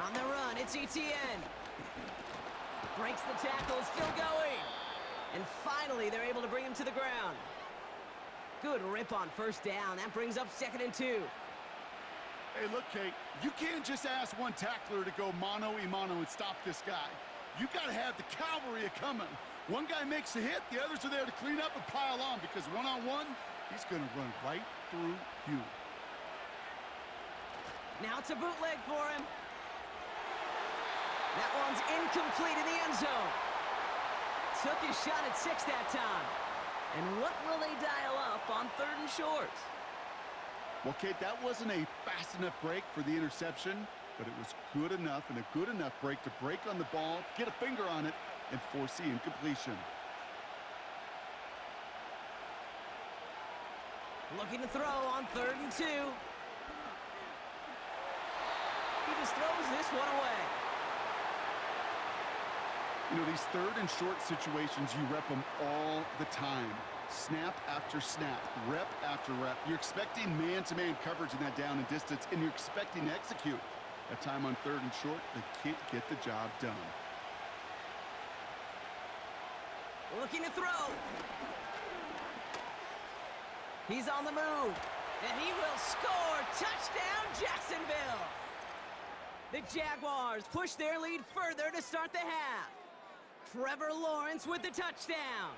S3: On the run, it's ETN. Breaks the tackle, still going. And finally, they're able to bring him to the ground. Good rip on 1st down. That brings up 2nd and 2.
S4: Hey, look, Kate, you can't just ask one tackler to go mano-a-mano and stop this guy. You got to have the cavalry coming. One guy makes a hit, the others are there to clean up and pile on, because one-on-one, he's going to run right through you.
S3: Now it's a bootleg for him. That one's incomplete in the end zone. Took his shot at 6 that time. And what will they dial up on 3rd and short?
S4: Well, Kate, that wasn't a fast enough break for the interception, but it was good enough and a good enough break to break on the ball, get a finger on it, and force the incompletion.
S3: Looking to throw on 3rd and 2. He just throws this one away.
S4: You know, these 3rd and short situations, you rep them all the time. Snap after snap, rep after rep. You're expecting man-to-man coverage in that down and distance, and you're expecting to execute. That time on 3rd and short, they can't get the job done.
S3: Looking to throw. He's on the move, and he will score. Touchdown, Jacksonville. The Jaguars push their lead further to start the half. Trevor Lawrence with the touchdown.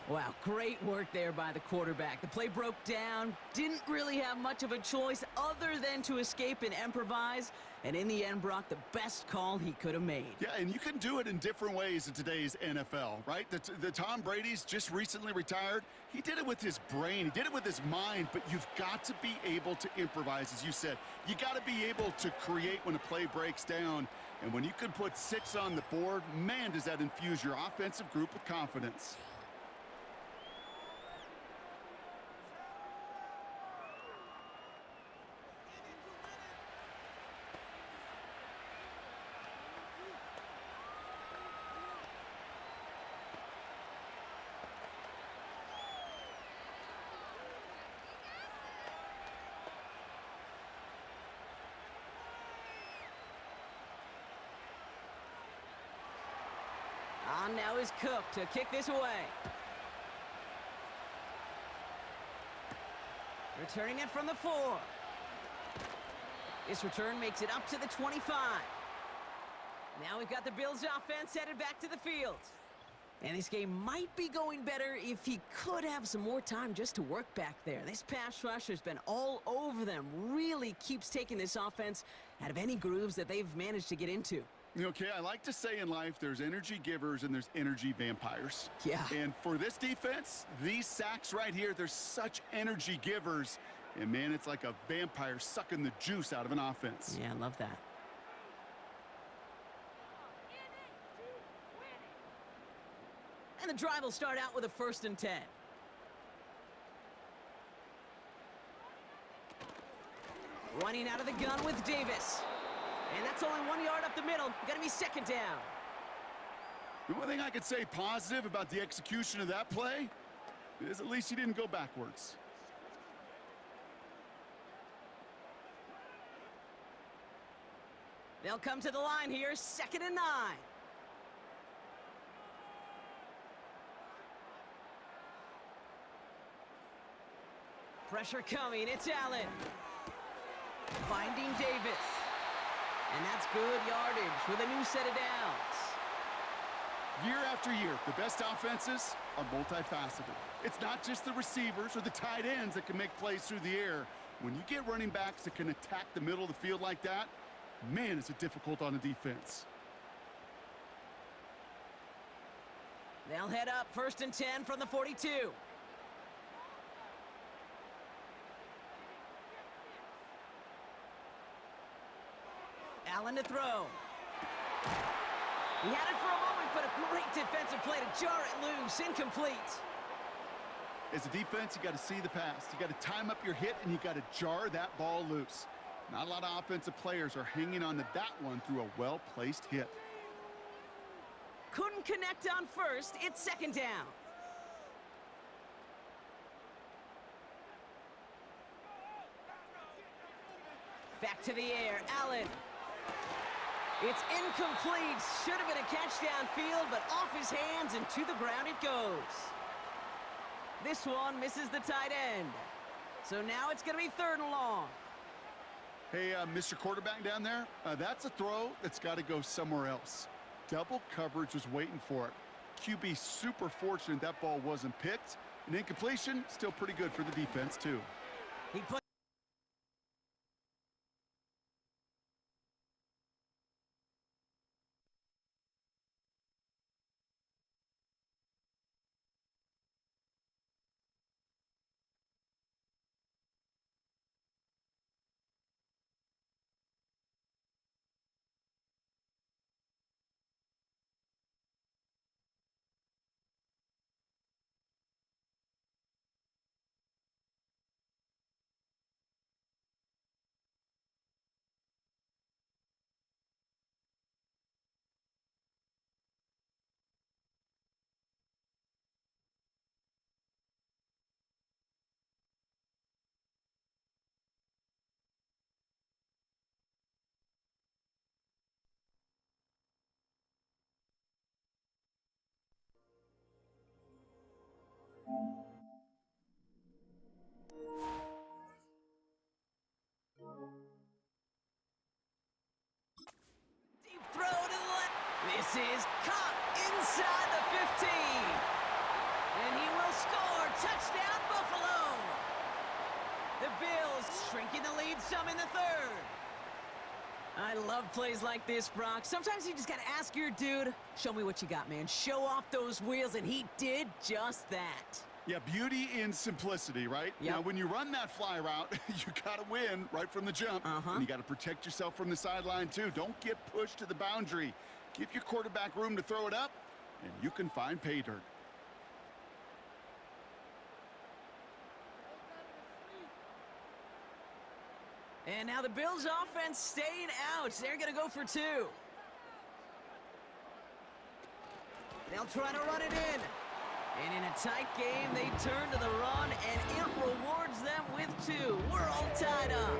S3: Wow, great work there by the quarterback. The play broke down, didn't really have much of a choice other than to escape and improvise. And in the end, Brock, the best call he could have made.
S4: Yeah, and you can do it in different ways in today's NFL, right? The Tom Brady's just recently retired. He did it with his brain. He did it with his mind, but you've got to be able to improvise, as you said. You got to be able to create when a play breaks down. And when you can put 6 on the board, man, does that infuse your offensive group with confidence.
S3: On now is Cook to kick this away. Returning it from the 4. This return makes it up to the 25. Now we've got the Bills offense headed back to the field. And this game might be going better if he could have some more time just to work back there. This pass rush has been all over them. Really keeps taking this offense out of any grooves that they've managed to get into.
S4: Okay, I like to say in life there's energy givers and there's energy vampires.
S3: Yeah.
S4: And for this defense, these sacks right here, they're such energy givers. And, man, it's like a vampire sucking the juice out of an offense.
S3: Yeah, I love that. And the drive will start out with a 1st and 10. Running out of the gun with Davis. And that's only 1 yard up the middle. Gonna be 2nd down.
S4: The one thing I could say positive about the execution of that play is at least he didn't go backwards.
S3: They'll come to the line here, 2nd and 9. Pressure coming, it's Allen. Finding Davis. And that's good yardage with a new set of downs.
S4: Year after year, the best offenses are multifaceted. It's not just the receivers or the tight ends that can make plays through the air. When you get running backs that can attack the middle of the field like that, man, is it difficult on the defense.
S3: They'll head up 1st and 10 from the 42. Allen to throw. He had it for a moment, but a great defensive play to jar it loose. Incomplete.
S4: As a defense, you got to see the pass. You got to time up your hit, and you got to jar that ball loose. Not a lot of offensive players are hanging on to that one through a well-placed hit.
S3: Couldn't connect on first. It's second down. Back to the air. Allen. It's incomplete. Should have been a catch downfield, but off his hands and to the ground it goes. This one misses the tight end. So now it's going to be 3rd and long.
S4: Hey, Mr. Quarterback down there, that's a throw that's got to go somewhere else. Double coverage was waiting for it. QB super fortunate that ball wasn't picked. An incompletion, still pretty good for the defense, too.
S3: He put deep throw to the left. This is caught inside the 15. And he will score. Touchdown, Buffalo. The Bills shrinking the lead some in the 3rd. I love plays like this, Brock. Sometimes you just got to ask your dude, show me what you got, man. Show off those wheels, and he did just that.
S4: Yeah, beauty in simplicity, right?
S3: Yep.
S4: Now, when you run that fly route, you got to win right from the jump. And you got to protect yourself from the sideline, too. Don't get pushed to the boundary. Give your quarterback room to throw it up, and you can find pay dirt.
S3: And now the Bills offense staying out. They're going to go for 2. They'll try to run it in. And in a tight game, they turn to the run, and it rewards them with 2. We're all tied up.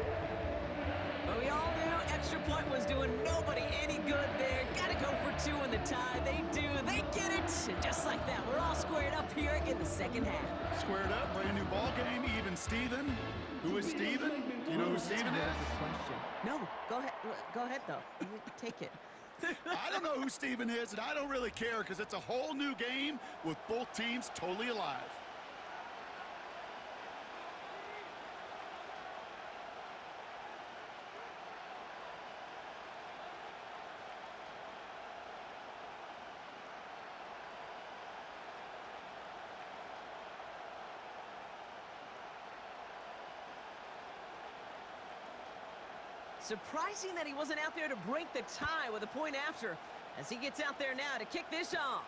S3: But we all knew extra point was doing nobody any good there. Got to go for 2 in the tie. They do. They get it. And just like that, we're all squared up here in the second half.
S4: Squared up, brand new ball game, even Steven. Who is Steven? Do you know who Steven is?
S3: No, go ahead. Go ahead, though. Take it.
S4: I don't know who Steven is, and I don't really care because it's a whole new game with both teams totally alive.
S3: Surprising that he wasn't out there to break the tie with a point after, as he gets out there now to kick this off.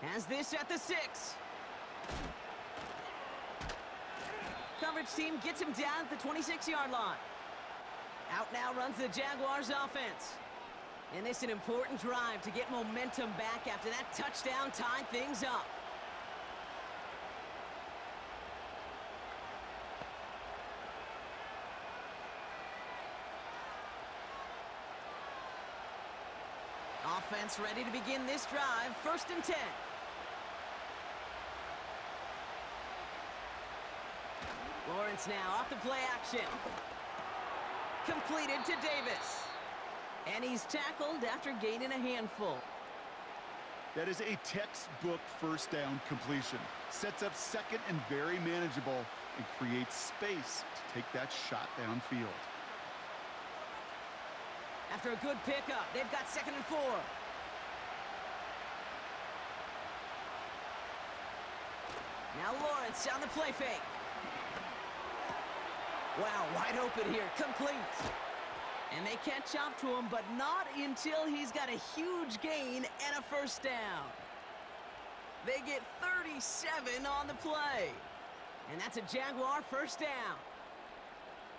S3: Has this at the 6. Coverage team gets him down at the 26-yard line. Out now runs the Jaguars offense. And this is an important drive to get momentum back after that touchdown tied things up. Offense ready to begin this drive. 1st and 10. Lawrence now off the play action. Completed to Davis. And he's tackled after gaining a handful.
S4: That is a textbook 1st down completion. Sets up 2nd and very manageable and creates space to take that shot downfield.
S3: After a good pickup, they've got 2nd and 4. Now Lawrence on the play fake. Wow, wide open here. Complete. And they catch up to him, but not until he's got a huge gain and a first down. They get 37 on the play. And that's a Jaguar first down.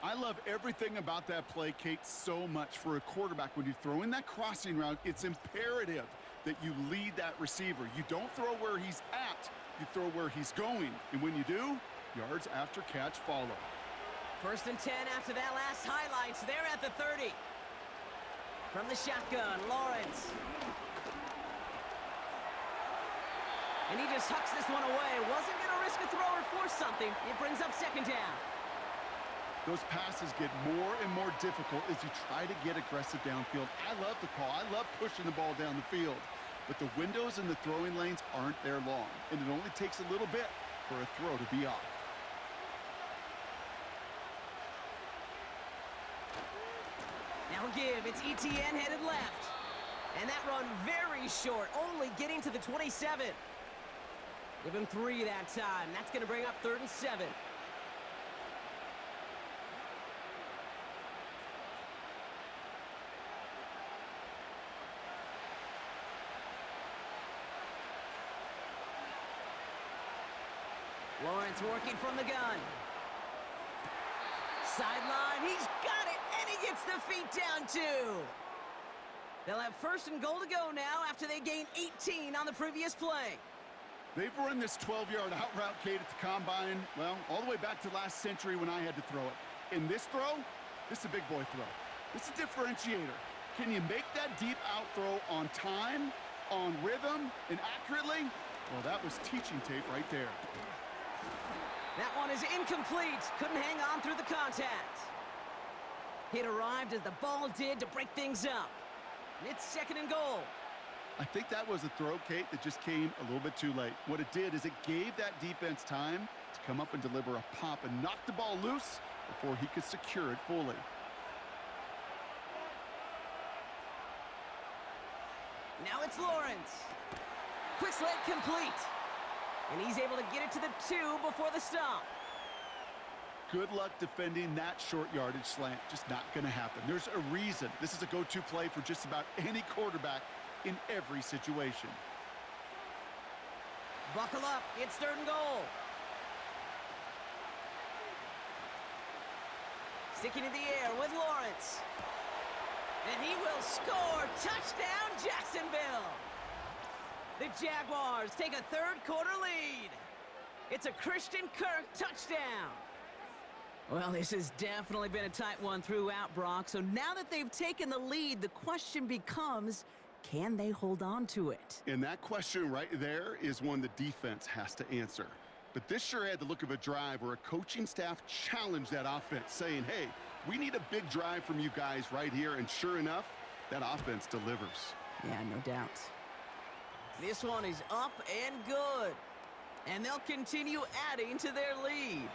S4: I love everything about that play, Kate, so much. For a quarterback, when you throw in that crossing route, it's imperative that you lead that receiver. You don't throw where he's at, you throw where he's going. And when you do, yards after catch follow.
S3: First and 10 after that last highlights. They're at the 30. From the shotgun, Lawrence. And he just hucks this one away. Wasn't going to risk a throw or force something. It brings up second down.
S4: Those passes get more and more difficult as you try to get aggressive downfield. I love the call. I love pushing the ball down the field. But the windows in the throwing lanes aren't there long. And it only takes a little bit for a throw to be off.
S3: Now give, it's ETN headed left. And that run very short, only getting to the 27. Give him 3 that time. That's going to bring up 3rd and 7. Lawrence working from the gun. Sideline, he's got it, and he gets the feet down too. They'll have 1st and goal to go now after they gain 18 on the previous play.
S4: They've run this 12-yard out route, Kate, at the combine, well, all the way back to last century when I had to throw it. In this throw, this is a big boy throw. This is a differentiator. Can you make that deep out throw on time, on rhythm, and accurately? Well, that was teaching tape right there.
S3: That one is incomplete. Couldn't hang on through the contact. It arrived as the ball did to break things up. It's 2nd and goal.
S4: I think that was a throw, Kate, that just came a little bit too late. What it did is it gave that defense time to come up and deliver a pop and knock the ball loose before he could secure it fully.
S3: Now it's Lawrence. Quick slant complete. And he's able to get it to the 2 before the stop.
S4: Good luck defending that short yardage slant. Just not going to happen. There's a reason this is a go-to play for just about any quarterback in every situation.
S3: Buckle up. It's 3rd and goal. Sticking in the air with Lawrence. And he will score. Touchdown, Jacksonville. The Jaguars take a 3rd quarter lead. It's a Christian Kirk touchdown. Well, this has definitely been a tight one throughout, Brock. So now that they've taken the lead, the question becomes, can they hold on to it?
S4: And that question right there is one the defense has to answer. But this sure had the look of a drive where a coaching staff challenged that offense, saying, hey, we need a big drive from you guys right here. And sure enough, that offense delivers.
S3: Yeah, no doubt. This one is up and good. And they'll continue adding to their lead.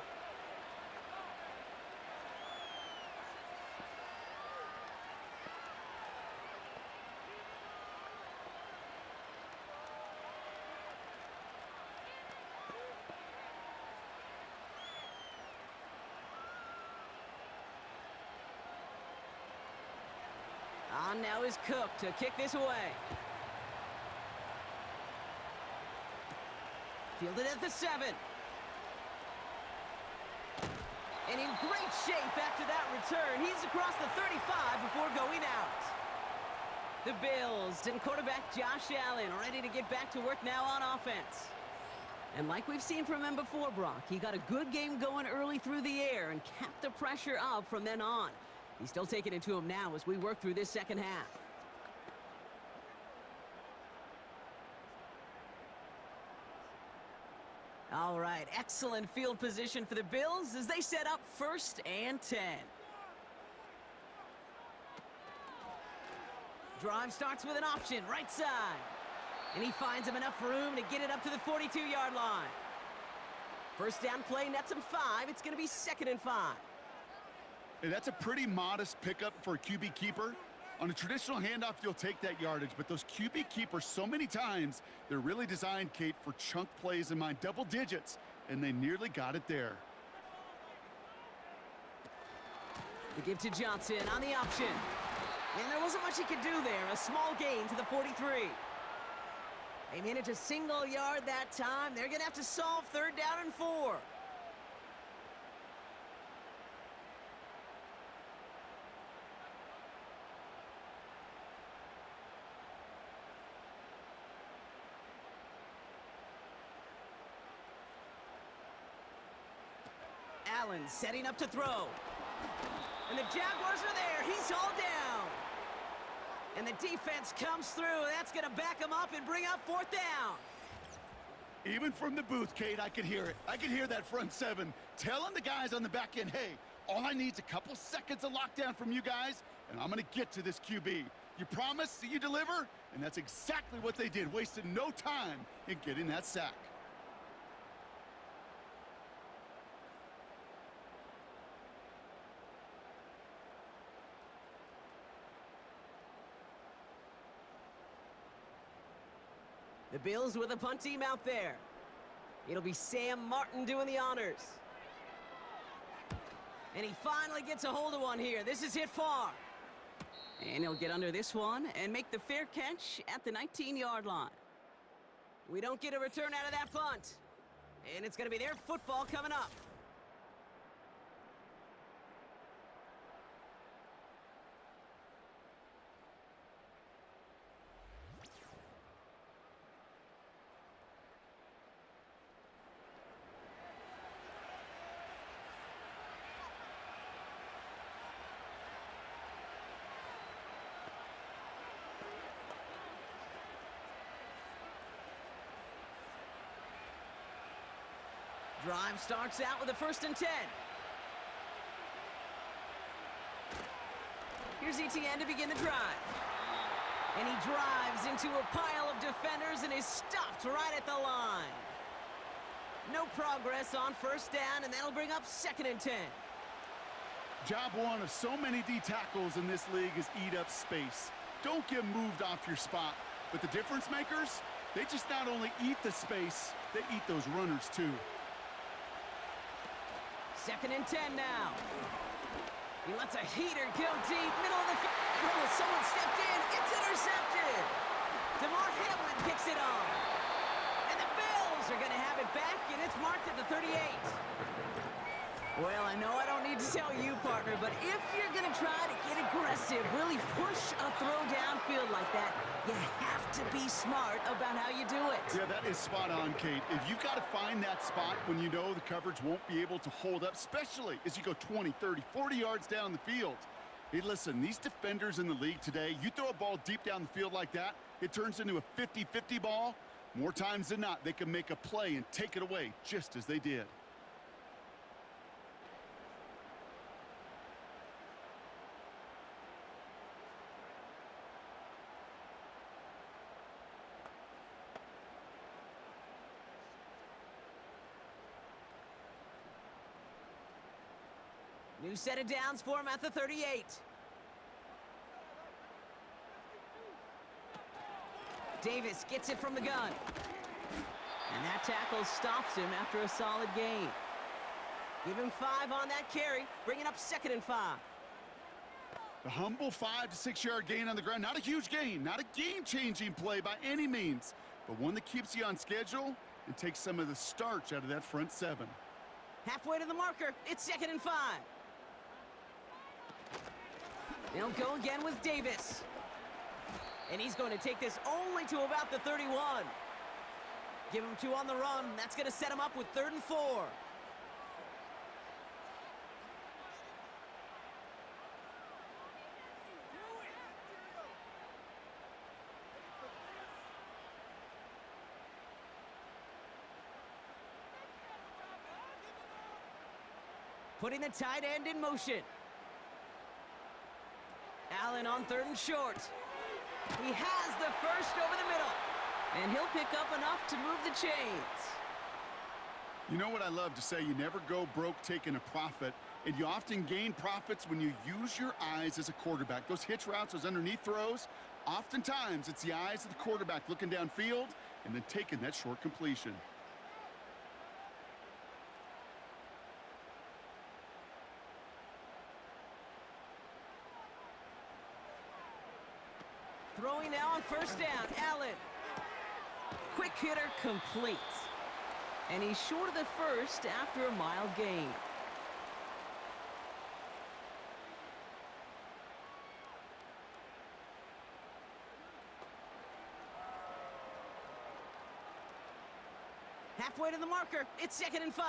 S3: On now is Cook to kick this away. Fielded at the 7. And in great shape after that return. He's across the 35 before going out. The Bills and quarterback Josh Allen ready to get back to work now on offense. And like we've seen from him before, Brock, he got a good game going early through the air and kept the pressure up from then on. He's still taking it to him now as we work through this second half. All right, excellent field position for the Bills as they set up 1st and 10. Drive starts with an option, right side. And he finds him enough room to get it up to the 42-yard line. First down play nets him 5. It's going to be 2nd and 5.
S4: Hey, that's a pretty modest pickup for a QB keeper. On a traditional handoff, you'll take that yardage, but those QB keepers, so many times, they're really designed, Kate, for chunk plays in mind, double digits, and they nearly got it there.
S3: The give to Johnson on the option. And there wasn't much he could do there. A small gain to the 43. They managed a single yard that time. They're going to have to solve 3rd down and 4. Allen setting up to throw. And the Jaguars are there. He's hauled down. And the defense comes through. That's going to back him up and bring up 4th down.
S4: Even from the booth, Kate, I could hear it. I could hear that front 7 telling the guys on the back end, hey, all I need is a couple seconds of lockdown from you guys, and I'm going to get to this QB. You promise that you deliver? And that's exactly what they did, wasted no time in getting that sack.
S3: The Bills with a punt team out there. It'll be Sam Martin doing the honors. And he finally gets a hold of one here. This is hit far. And he'll get under this one and make the fair catch at the 19-yard line. We don't get a return out of that punt. And it's going to be their football coming up. Drive starts out with a 1st and 10. Here's ETN to begin the drive. And he drives into a pile of defenders and is stopped right at the line. No progress on 1st down, and that'll bring up 2nd and 10.
S4: Job one of so many D tackles in this league is eat up space. Don't get moved off your spot. But the difference makers, they just not only eat the space, they eat those runners too.
S3: 2nd and 10 now. He lets a heater go deep, middle of the field. Oh, someone stepped in. It's intercepted. DeMar Hamlin picks it off. And the Bills are going to have it back, and it's marked at the 38. Well, I know I don't need to tell you, partner, but if you're going to try to get aggressive, really push a throw downfield like that, you have to be smart about how you do it.
S4: Yeah, that is spot on, Kate. If you've got to find that spot when you know the coverage won't be able to hold up, especially as you go 20, 30, 40 yards down the field. Hey, listen, these defenders in the league today, you throw a ball deep down the field like that, it turns into a 50-50 ball. More times than not, they can make a play and take it away, just as they did.
S3: New set of downs for him at the 38. Davis gets it from the gun. And that tackle stops him after a solid gain. Give him 5 on that carry, bringing up 2nd and 5.
S4: The humble 5 to 6 yard gain on the ground. Not a huge gain, not a game-changing play by any means, but one that keeps you on schedule and takes some of the starch out of that front 7.
S3: Halfway to the marker, it's 2nd and 5. They'll go again with Davis. And he's going to take this only to about the 31. Give him 2 on the run. That's going to set him up with 3rd and 4. Putting the tight end in motion. Allen on 3rd and short. He has the first over the middle. And he'll pick up enough to move the chains.
S4: You know what I love to say? You never go broke taking a profit. And you often gain profits when you use your eyes as a quarterback. Those hitch routes, those underneath throws, oftentimes it's the eyes of the quarterback looking downfield and then taking that short completion.
S3: Throwing now on first down, Allen. Quick hitter complete. And he's short of the first after a mild gain. Halfway to the marker. It's 2nd and 5.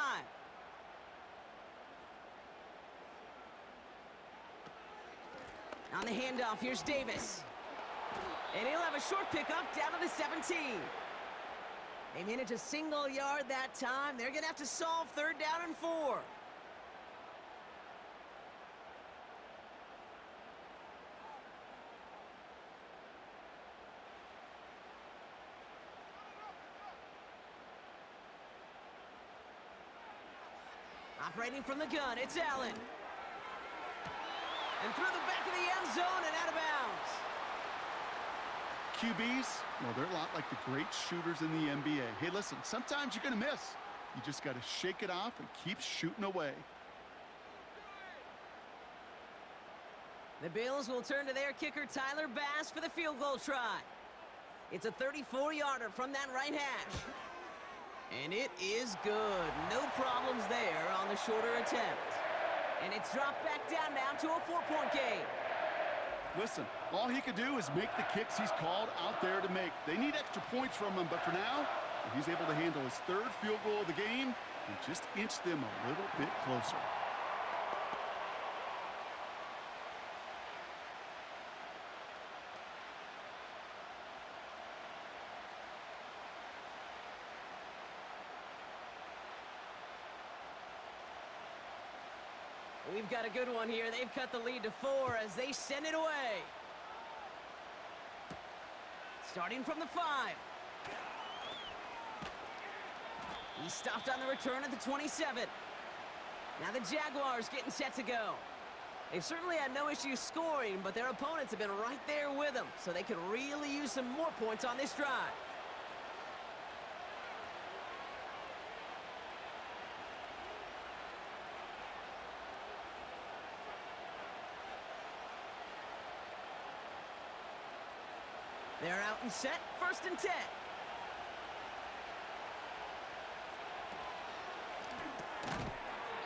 S3: On the handoff, here's Davis. And he'll have a short pickup down to the 17. They managed a single yard that time. They're going to have to solve 3rd down and 4. Operating from the gun, it's Allen. And through the back of the end zone and out of bounds.
S4: QBs, well, they're a lot like the great shooters in the NBA. Hey, listen, sometimes you're going to miss. You just got to shake it off and keep shooting away.
S3: The Bills will turn to their kicker, Tyler Bass, for the field goal try. It's a 34-yarder from that right hash. And it is good. No problems there on the shorter attempt. And it's dropped back down now to a 4-point game.
S4: Listen, all he could do is make the kicks he's called out there to make. They need extra points from him, but for now, he's able to handle his 3rd field goal of the game and just inch them a little bit closer.
S3: We've got a good one here. They've cut the lead to 4 as they send it away. Starting from the 5. He's stopped on the return at the 27. Now the Jaguars getting set to go. They've certainly had no issue scoring, but their opponents have been right there with them, so they could really use some more points on this drive. They're out and set, 1st and 10.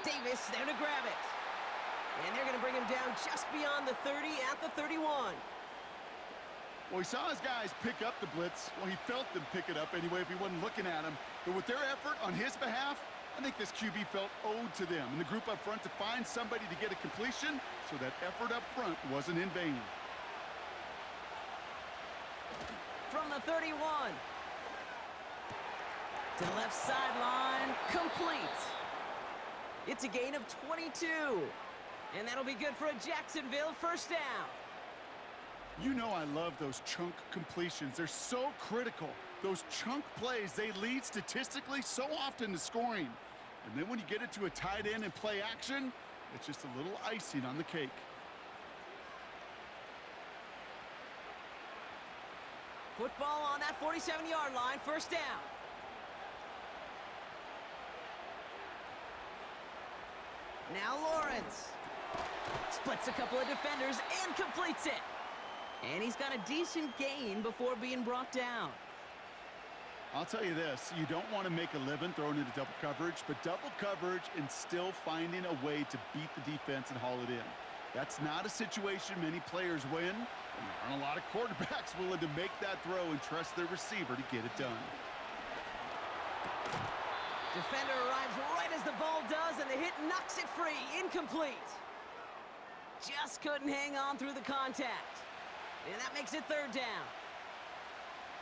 S3: Davis there to grab it. And they're going to bring him down just beyond the 30 at the 31.
S4: Well, he saw his guys pick up the blitz. Well, he felt them pick it up anyway if he wasn't looking at him. But with their effort on his behalf, I think this QB felt owed to them and the group up front to find somebody to get a completion, so that effort up front wasn't in vain.
S3: From the 31. To the left sideline, complete. It's a gain of 22. And that'll be good for a Jacksonville 1st down.
S4: You know I love those chunk completions. They're so critical. Those chunk plays, they lead statistically so often to scoring. And then when you get it to a tight end and play action, it's just a little icing on the cake.
S3: Football on that 47-yard line, 1st down. Now Lawrence splits a couple of defenders and completes it. And he's got a decent gain before being brought down.
S4: I'll tell you this, you don't want to make a living throwing into double coverage, but double coverage and still finding a way to beat the defense and haul it in. That's not a situation many players win, and there aren't a lot of quarterbacks willing to make that throw and trust their receiver to get it done.
S3: Defender arrives right as the ball does, and the hit knocks it free. Incomplete. Just couldn't hang on through the contact. And that makes it 3rd down.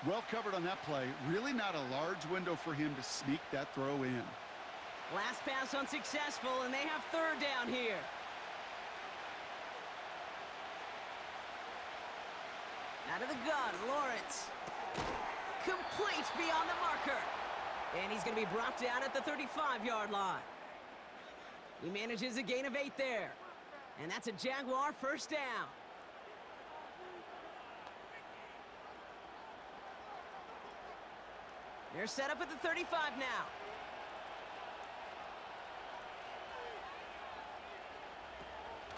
S4: Well covered on that play. Really not a large window for him to sneak that throw in.
S3: Last pass unsuccessful, and they have 3rd down here. Out of the gun, Lawrence. Complete beyond the marker. And he's going to be brought down at the 35-yard line. He manages a gain of 8 there. And that's a Jaguar 1st down. They're set up at the 35 now.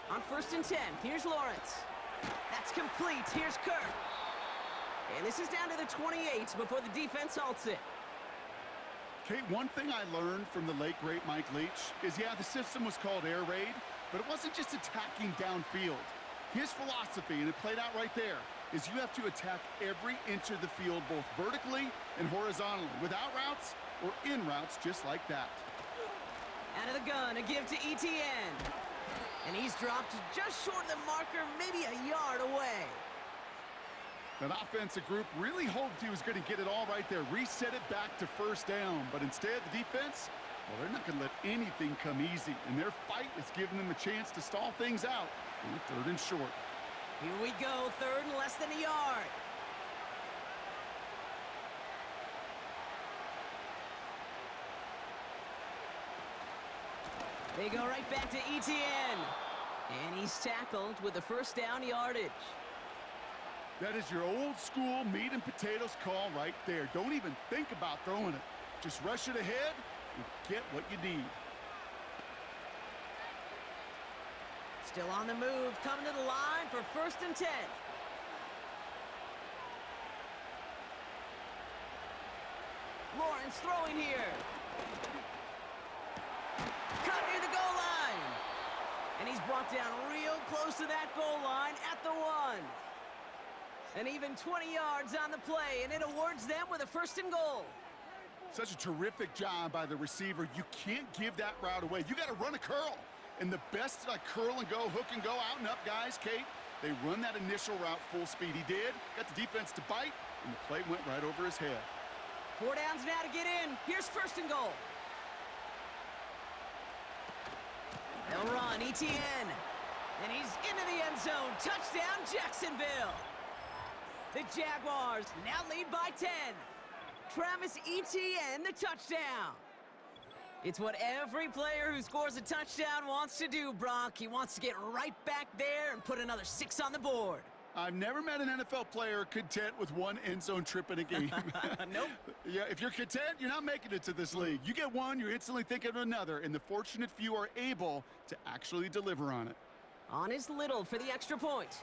S3: On 1st and 10, here's Lawrence. That's complete. Here's Kirk. And this is down to the 28 before the defense halts it.
S4: Kate, one thing I learned from the late, great Mike Leach is, yeah, the system was called air raid, but it wasn't just attacking downfield. His philosophy, and it played out right there, is you have to attack every inch of the field, both vertically and horizontally, without routes or in routes just like that.
S3: Out of the gun, a give to ETN. And he's dropped just short of the marker, maybe a yard away.
S4: That offensive group really hoped he was going to get it all right there, reset it back to first down. But instead, the defense, well, they're not going to let anything come easy. And their fight is giving them a chance to stall things out on 3rd and short.
S3: Here we go, 3rd and less than a yard. They go right back to ETN. And he's tackled with the first down yardage.
S4: That is your old school meat and potatoes call right there. Don't even think about throwing it. Just rush it ahead and get what you need.
S3: Still on the move, coming to the line for 1st and 10. Lawrence throwing here. Cut near the goal line. And he's brought down real close to that goal line at the 1. And even 20 yards on the play, and it awards them with a 1st and goal.
S4: Such a terrific job by the receiver. You can't give that route away. You got to run a curl. And the best curl and go, hook and go, out and up guys, Kate, they run that initial route full speed. He did, got the defense to bite, and the play went right over his head.
S3: 4 downs now to get in. Here's 1st and goal. They'll run, ETN. And he's into the end zone. Touchdown, Jacksonville. The Jaguars now lead by 10. Travis Etienne, the touchdown. It's what every player who scores a touchdown wants to do, Brock. He wants to get right back there and put another 6 on the board.
S4: I've never met an NFL player content with one end zone trip in a game.
S3: Nope.
S4: Yeah, if you're content, you're not making it to this league. You get one, you're instantly thinking of another, and the fortunate few are able to actually deliver on it.
S3: On is Little for the extra point.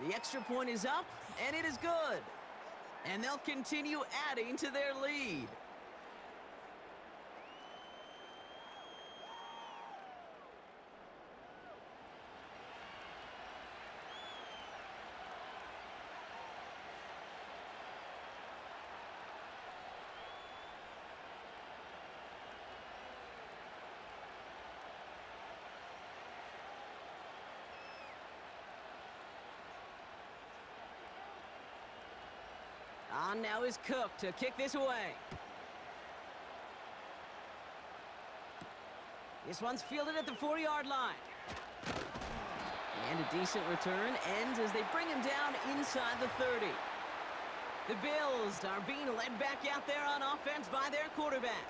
S3: The extra point is up, and it is good. And they'll continue adding to their lead. On now is Cook to kick this away. This one's fielded at the 40-yard line. And a decent return ends as they bring him down inside the 30. The Bills are being led back out there on offense by their quarterback.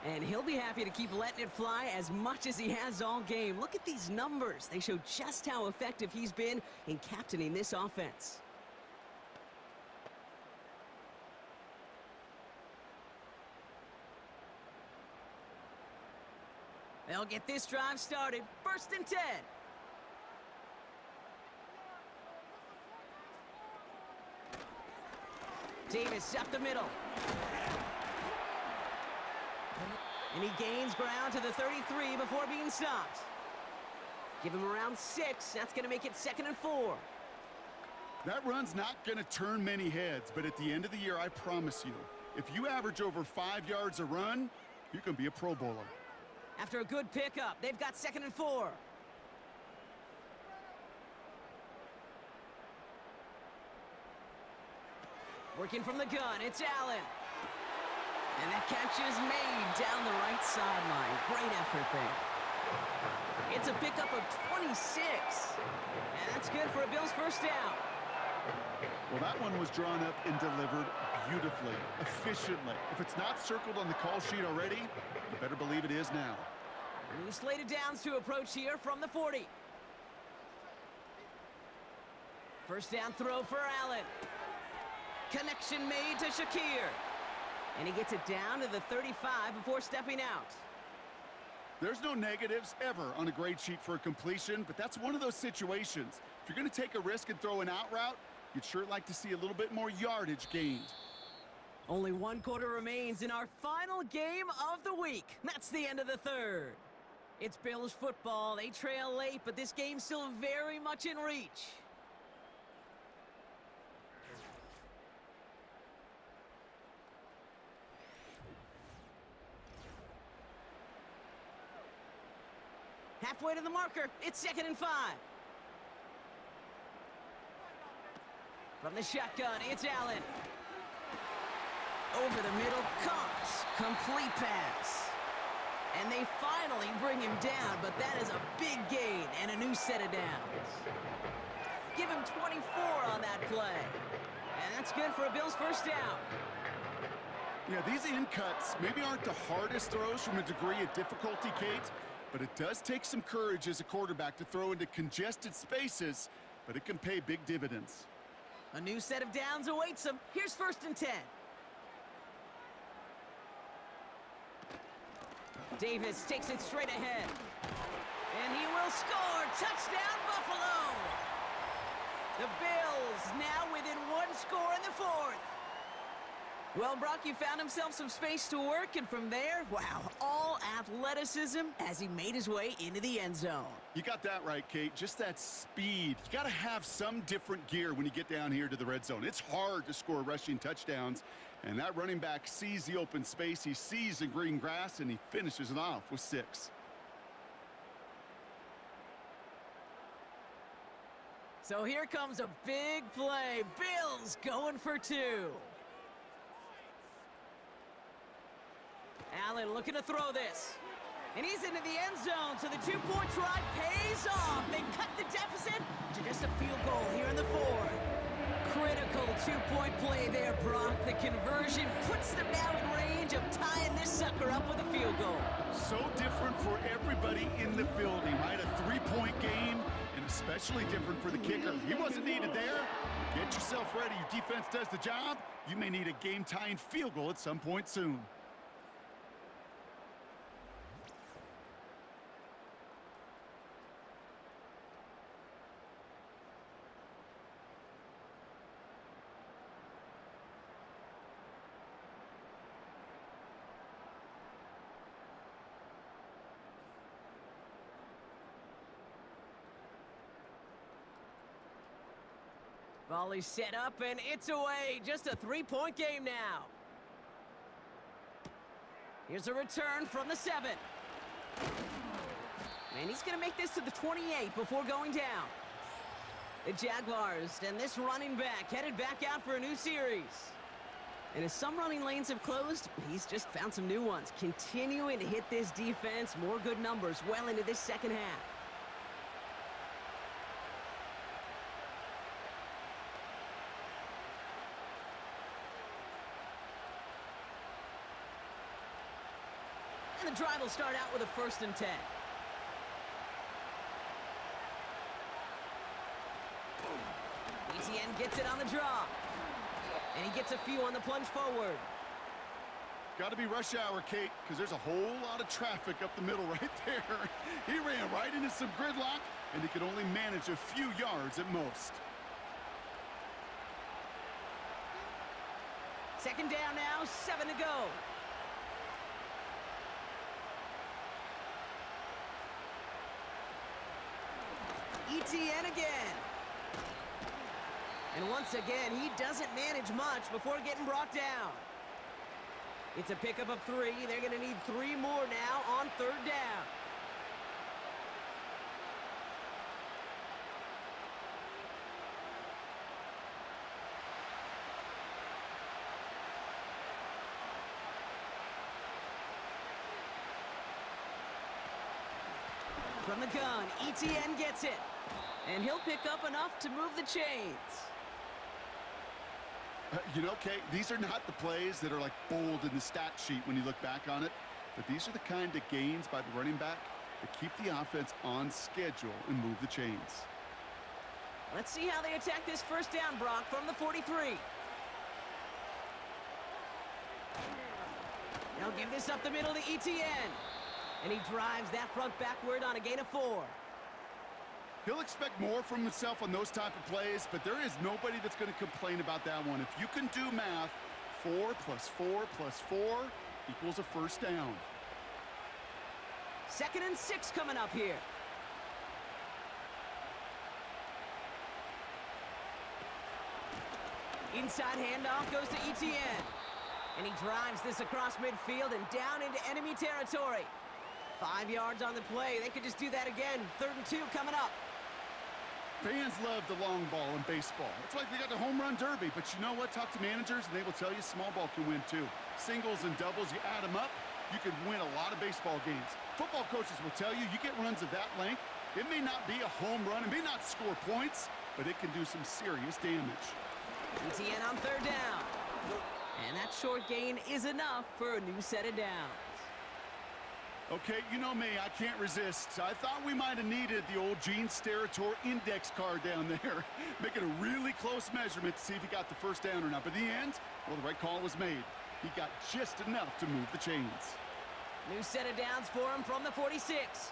S3: And he'll be happy to keep letting it fly as much as he has all game. Look at these numbers. They show just how effective he's been in captaining this offense. They'll get this drive started. 1st and 10. Davis up the middle. And he gains ground to the 33 before being stopped. Give him around 6. That's going to make it 2nd and 4.
S4: That run's not going to turn many heads, but at the end of the year, I promise you, if you average over 5 yards a run, you can be a Pro Bowler.
S3: After a good pickup, they've got 2nd and 4. Working from the gun, it's Allen. And that catch is made down the right sideline. Great effort there. It's a pickup of 26. And that's good for a Bills 1st down.
S4: Well, that one was drawn up and delivered beautifully, efficiently. If it's not circled on the call sheet already, you better believe it is now.
S3: New slate of downs to approach here from the 40. 1st down throw for Allen. Connection made to Shakir. And he gets it down to the 35 before stepping out.
S4: There's no negatives ever on a grade sheet for a completion, but that's one of those situations. If you're going to take a risk and throw an out route, you'd sure like to see a little bit more yardage gained.
S3: Only one quarter remains in our final game of the week. That's the end of the third. It's Bills football. They trail late, but this game's still very much in reach. Halfway to the marker. It's 2nd and 5. From the shotgun, it's Allen. Over the middle, Cox. Complete pass. And they finally bring him down, but that is a big gain and a new set of downs. Give him 24 on that play. And that's good for a Bills first down.
S4: Yeah, these in cuts maybe aren't the hardest throws from a degree of difficulty, Kate, but it does take some courage as a quarterback to throw into congested spaces, but it can pay big dividends.
S3: A new set of downs awaits him. Here's 1st and 10. Davis takes it straight ahead. And he will score. Touchdown, Buffalo! The Bills now within one score in the 4th. Well, Brock, he found himself some space to work, and from there, wow, all athleticism as he made his way into the end zone.
S4: You got that right, Kate. Just that speed. You got to have some different gear when you get down here to the red zone. It's hard to score rushing touchdowns, and that running back sees the open space, he sees the green grass, and he finishes it off with 6.
S3: So here comes a big play. Bills going for 2. Allen looking to throw this. And he's into the end zone, so the 2-point try pays off. They cut the deficit to just a field goal here in the 4th. Critical 2-point play there, Brock. The conversion puts them now in range of tying this sucker up with a field goal.
S4: So different for everybody in the building, right? A 3-point game, and especially different for the kicker. He wasn't needed there. Get yourself ready. Your defense does the job. You may need a game-tying field goal at some point soon.
S3: Volley set up, and it's away. Just a 3-point game now. Here's a return from the 7. And he's going to make this to the 28 before going down. The Jaguars and this running back headed back out for a new series. And as some running lanes have closed, he's just found some new ones. Continuing to hit this defense, more good numbers well into this second half. And the drive will start out with a 1st and 10. ETN gets it on the draw. And he gets a few on the plunge forward.
S4: Got to be rush hour, Kate, because there's a whole lot of traffic up the middle right there. He ran right into some gridlock, and he could only manage a few yards at most.
S3: 2nd down now, 7 to go. ETN again. And once again, he doesn't manage much before getting brought down. It's a pickup of 3. They're going to need 3 more now on 3rd down. From the gun, ETN gets it. And he'll pick up enough to move the chains.
S4: You know, Kate, these are not the plays that are like bold in the stat sheet when you look back on it, but these are the kind of gains by the running back that keep the offense on schedule and move the chains.
S3: Let's see how they attack this 1st down, Brock, from the 43. They'll give this up the middle to ETN. And he drives that front backward on a gain of 4.
S4: He'll expect more from himself on those type of plays, but there is nobody that's going to complain about that one. If you can do math, 4 plus 4 plus 4 equals a first down.
S3: 2nd and 6 coming up here. Inside handoff goes to Etienne. And he drives this across midfield and down into enemy territory. 5 yards on the play. They could just do that again. 3rd and 2 coming up.
S4: Fans love the long ball in baseball. It's like they got the home run derby, but you know what? Talk to managers, and they will tell you small ball can win too. Singles and doubles, you add them up, you can win a lot of baseball games. Football coaches will tell you, you get runs of that length, it may not be a home run, it may not score points, but it can do some serious damage.
S3: Etienne on 3rd down. And that short gain is enough for a new set of downs.
S4: Okay, you know me, I can't resist. I thought we might have needed the old Gene Steratore index card down there. Making a really close measurement to see if he got the first down or not. But in the end, well, the right call was made. He got just enough to move the chains.
S3: New set of downs for him from the 46.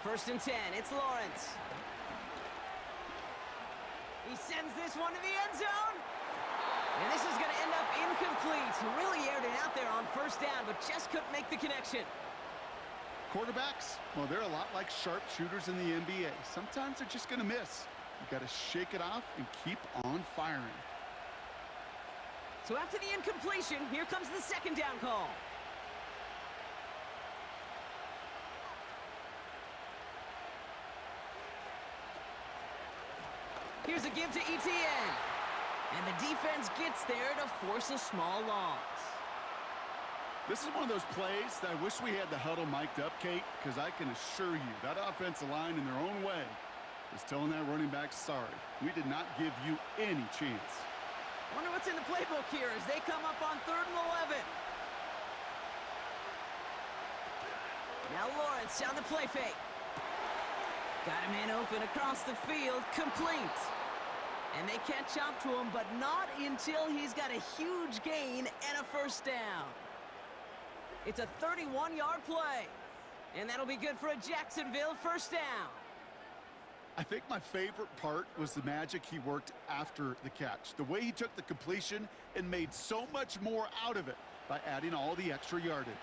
S3: 1st and 10, it's Lawrence. He sends this one to the end zone. And this is going to end up incomplete. Really aired it out there on 1st down, but just couldn't make the connection.
S4: Quarterbacks, well, they're a lot like sharpshooters in the NBA. Sometimes they're just going to miss. You got to shake it off and keep on firing.
S3: So after the incompletion, here comes the 2nd down call. Here's a give to Etienne. And the defense gets there to force a small loss.
S4: This is one of those plays that I wish we had the huddle mic'd up, Kate, because I can assure you that offensive line in their own way is telling that running back, sorry, we did not give you any chance.
S3: Wonder what's in the playbook here as they come up on 3rd and 11. Now Lawrence on the play fake. Got a man open across the field, complete. And they catch up to him, but not until he's got a huge gain and a 1st down. It's a 31-yard play. And that'll be good for a Jacksonville 1st down.
S4: I think my favorite part was the magic he worked after the catch. The way he took the completion and made so much more out of it by adding all the extra yardage.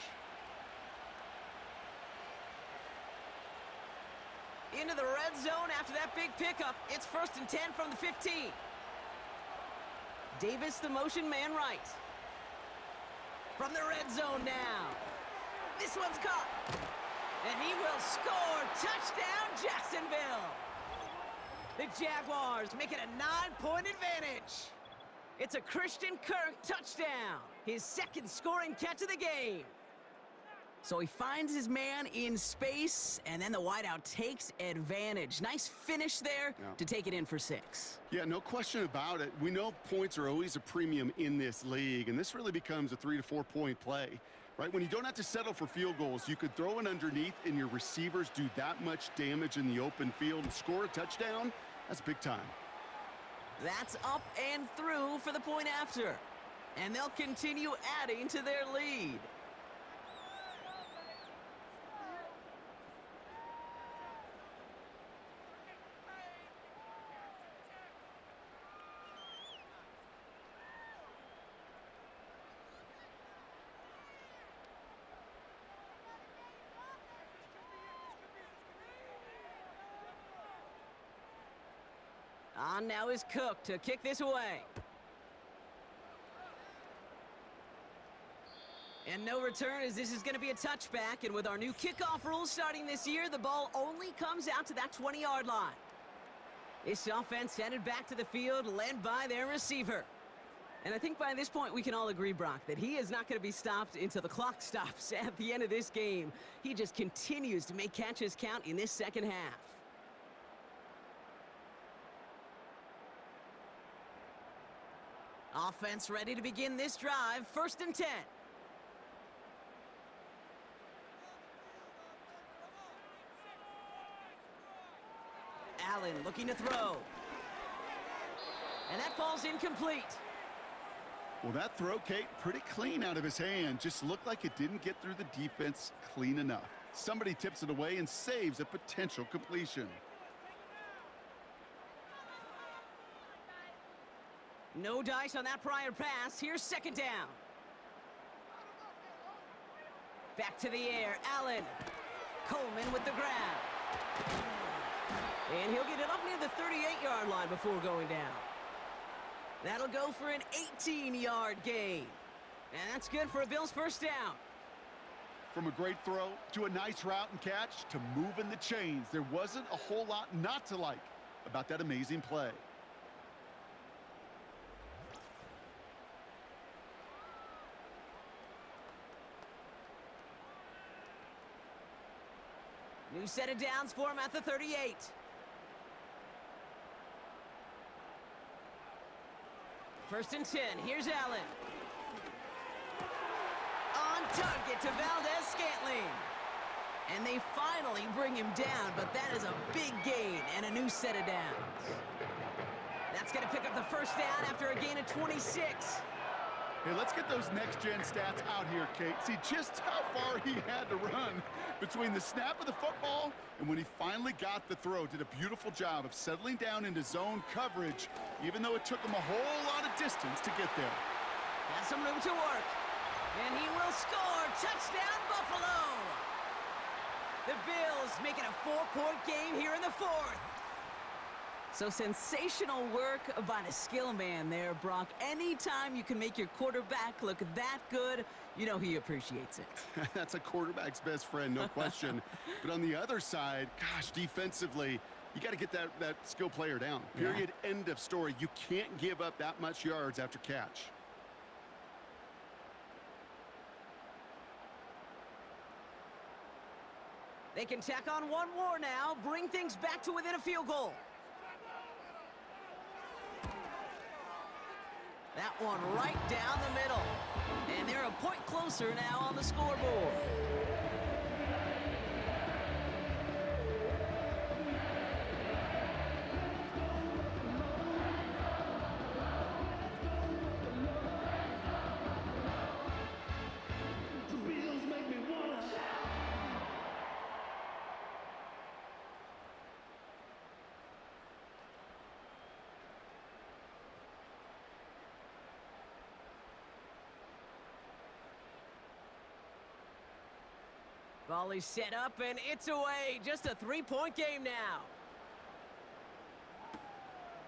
S3: Into the red zone after that big pickup. It's 1st and 10 from the 15. Davis, the motion man right. From the red zone now. This one's caught. And he will score. Touchdown, Jacksonville. The Jaguars make it a 9-point advantage. It's a Christian Kirk touchdown. His 2nd scoring catch of the game. So he finds his man in space, and then the wideout takes advantage. Nice finish there to take it in for 6.
S4: Yeah, no question about it. We know points are always a premium in this league, and this really becomes a 3 to 4 point play, right? When you don't have to settle for field goals, you could throw it underneath, and your receivers do that much damage in the open field and score a touchdown. That's big time.
S3: That's up and through for the point after. And they'll continue adding to their lead. On now is Cook to kick this away. And no return as this is going to be a touchback. And with our new kickoff rules starting this year, the ball only comes out to that 20-yard line. This offense headed back to the field, led by their receiver. And I think by this point we can all agree, Brock, that he is not going to be stopped until the clock stops at the end of this game. He just continues to make catches count in this 2nd half. Offense ready to begin this drive. 1st and 10. Allen looking to throw. And that falls incomplete.
S4: Well, that throw, Kate, pretty clean out of his hand. Just looked like it didn't get through the defense clean enough. Somebody tips it away and saves a potential completion.
S3: No dice on that prior pass. Here's second down. Back to the air. Allen. Coleman with the grab. And he'll get it up near the 38-yard line before going down. That'll go for an 18-yard gain. And that's good for a Bills first down.
S4: From a great throw to a nice route and catch to moving the chains, there wasn't a whole lot not to like about that amazing play.
S3: New set of downs for him at the 38. First and 10. Here's Allen. On target to Valdez-Scantling. And they finally bring him down, but that is a big gain and a new set of downs. That's going to pick up the first down after a gain of 26.
S4: Hey, let's get those next-gen stats out here, Kate. See just how far he had to run between the snap of the football and when he finally got the throw. Did a beautiful job of settling down into zone coverage, even though it took him a whole lot of distance to get there.
S3: Has some room to work. And he will score. Touchdown, Buffalo! The Bills making a 4-point game here in the fourth. So sensational work by the skill man there, Brock. Anytime you can make your quarterback look that good, you know he appreciates it.
S4: That's a quarterback's best friend, no question. But on the other side, gosh, defensively, you got to get that skill player down. Period, end of story. You can't give up that much yards after catch.
S3: They can tack on one more now, bring things back to within a field goal. That one right down the middle. And they're a point closer now on the scoreboard. Volley set up, and it's away. Just a 3-point game now.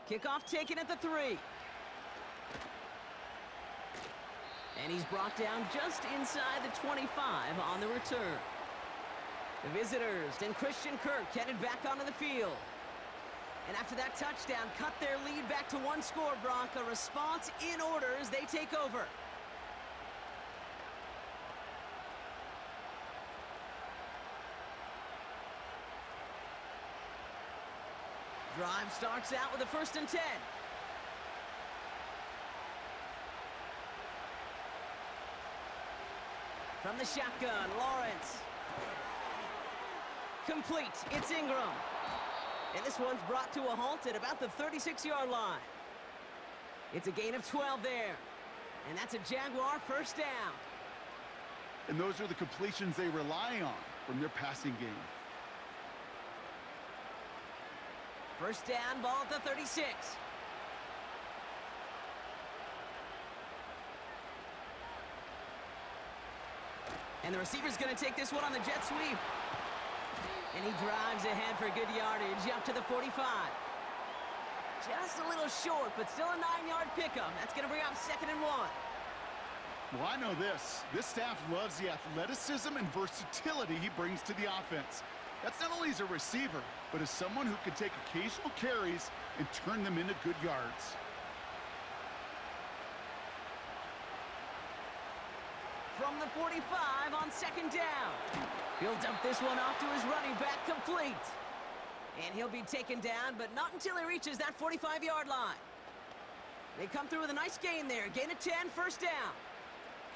S3: Kickoff taken at the 3. And he's brought down just inside the 25 on the return. The visitors and Christian Kirk headed back onto the field. And after that touchdown, cut their lead back to one score, Brock. A response in order as they take over. Drive starts out with a 1st and 10. From the shotgun, Lawrence. Complete. It's Ingram. And this one's brought to a halt at about the 36-yard line. It's a gain of 12 there. And that's a Jaguar first down.
S4: And those are the completions they rely on from their passing game.
S3: First down, ball at the 36. And the receiver's going to take this one on the jet sweep. And he drives ahead for good yardage up to the 45. Just a little short, but still a 9-yard pickup. That's going to bring up 2nd and 1.
S4: Well, I know this. This staff loves the athleticism and versatility he brings to the offense. That's not only as a receiver, but as someone who can take occasional carries and turn them into good yards.
S3: From the 45 on 2nd down. He'll dump this one off to his running back, complete. And he'll be taken down, but not until he reaches that 45-yard line. They come through with a nice gain there. Gain of 10, first down.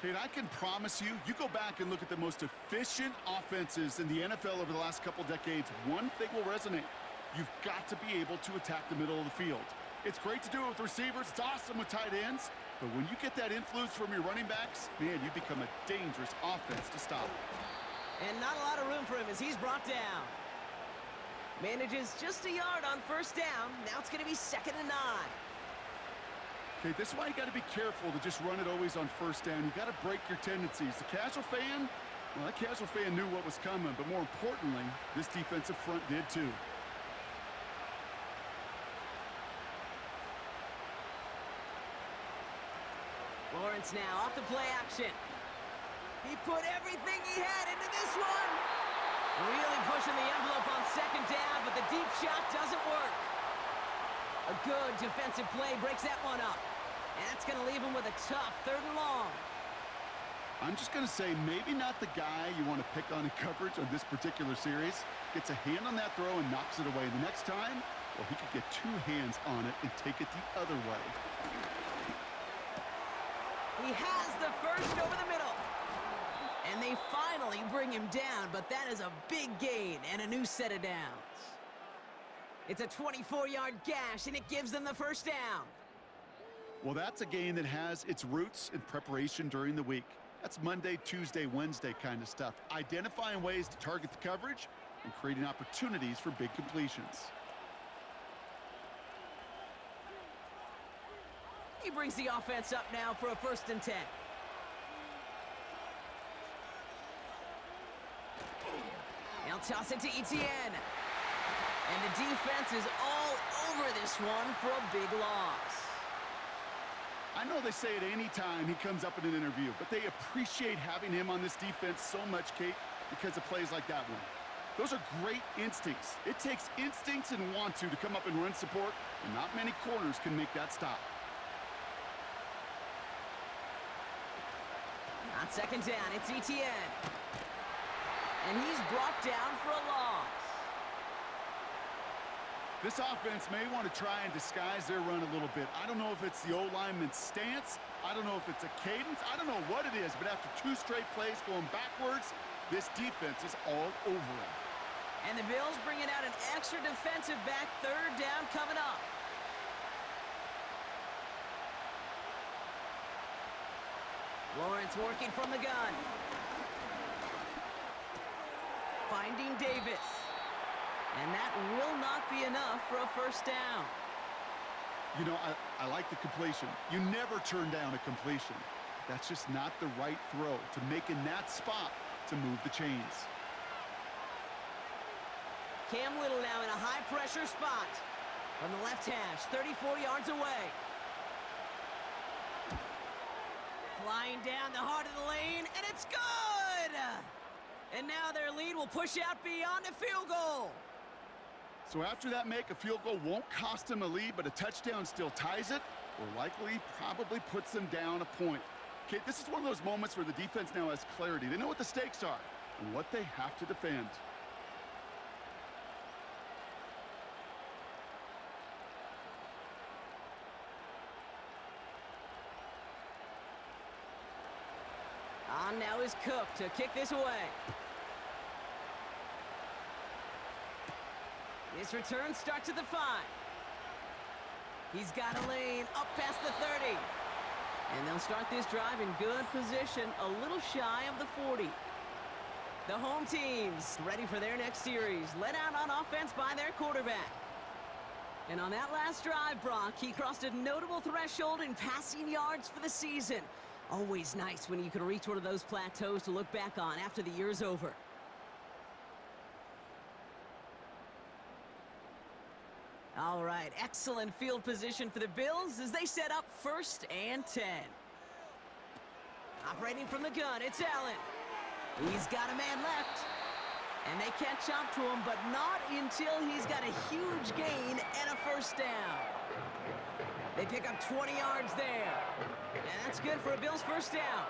S4: Kate, I can promise you, you go back and look at the most efficient offenses in the NFL over the last couple decades, one thing will resonate. You've got to be able to attack the middle of the field. It's great to do it with receivers. It's awesome with tight ends. But when you get that influence from your running backs, man, you become a dangerous offense to stop.
S3: And not a lot of room for him as he's brought down. Manages just a yard on first down. Now it's going to be 2nd and 9.
S4: Okay, this is why you got to be careful to just run it always on first down. You got to break your tendencies. The casual fan, well, that casual fan knew what was coming, but more importantly, this defensive front did too.
S3: Lawrence now off the play action. He put everything he had into this one. Really pushing the envelope on 2nd down, but the deep shot doesn't work. A good defensive play breaks that one up. And that's going to leave him with a tough 3rd and long.
S4: I'm just going to say maybe not the guy you want to pick on in coverage on this particular series. Gets a hand on that throw and knocks it away. The next time, well, he could get 2 hands on it and take it the other way.
S3: He has the first over the middle. And they finally bring him down, but that is a big gain and a new set of downs. It's a 24-yard gash, and it gives them the first down.
S4: Well, that's a game that has its roots in preparation during the week. That's Monday, Tuesday, Wednesday kind of stuff. Identifying ways to target the coverage and creating opportunities for big completions.
S3: He brings the offense up now for a 1st and 10. Now toss it to Etienne. And the defense is all over this one for a big loss.
S4: I know they say it any time he comes up in an interview, but they appreciate having him on this defense so much, Kate, because of plays like that one. Those are great instincts. It takes instincts and want to come up and run support, and not many corners can make that stop.
S3: On 2nd down, it's Etienne. And he's brought down for a loss.
S4: This offense may want to try and disguise their run a little bit. I don't know if it's the O-lineman's stance. I don't know if it's a cadence. I don't know what it is, but after 2 straight plays going backwards, this defense is all over him.
S3: And the Bills bringing out an extra defensive back. 3rd down coming up. Lawrence working from the gun. Finding Davis. And that will not be enough for a 1st down.
S4: You know, I like the completion. You never turn down a completion. That's just not the right throw to make in that spot to move the chains.
S3: Cam Little now in a high-pressure spot. From the left hash, 34 yards away. Flying down the heart of the lane, and it's good! And now their lead will push out beyond a field goal.
S4: So after that make, a field goal won't cost them a lead, but a touchdown still ties it, or likely probably puts them down a point. Okay, this is one of those moments where the defense now has clarity. They know what the stakes are and what they have to defend.
S3: On now is Cook to kick this away. This return starts at the 5. He's got a lane up past the 30. And they'll start this drive in good position, a little shy of the 40. The home team's ready for their next series, led out on offense by their quarterback. And on that last drive, Brock, he crossed a notable threshold in passing yards for the season. Always nice when you can reach one of those plateaus to look back on after the year's over. All right, excellent field position for the Bills as they set up 1st and 10. Operating from the gun, it's Allen. He's got a man left. And they catch up to him, but not until he's got a huge gain and a 1st down. They pick up 20 yards there. And that's good for a Bills 1st down.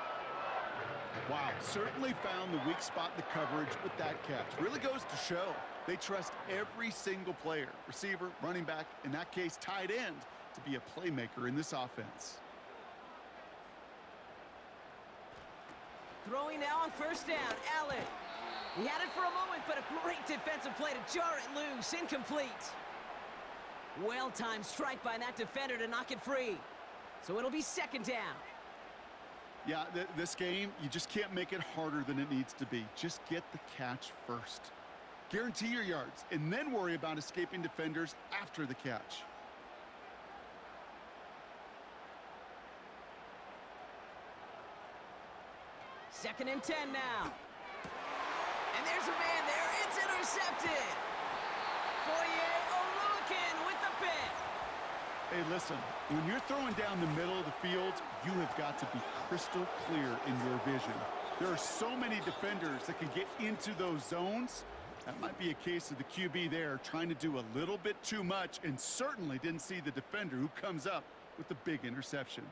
S4: Wow, certainly found the weak spot in the coverage with that catch. Really goes to show they trust every single player, receiver, running back, in that case, tight end, to be a playmaker in this offense.
S3: Throwing now on 1st down, Allen. He had it for a moment, but a great defensive play to jar it loose. Incomplete. Well-timed strike by that defender to knock it free. So it'll be second down.
S4: Yeah, this game, you just can't make it harder than it needs to be. Just get the catch first. Guarantee your yards, and then worry about escaping defenders after the catch.
S3: Second and 10 now. And there's a man there. It's intercepted. Oluwakin with the pick.
S4: Hey, listen, when you're throwing down the middle of the field, you have got to be crystal clear in your vision. There are so many defenders that can get into those zones. That might be a case of the QB there trying to do a little bit too much and certainly didn't see the defender who comes up with the big interception.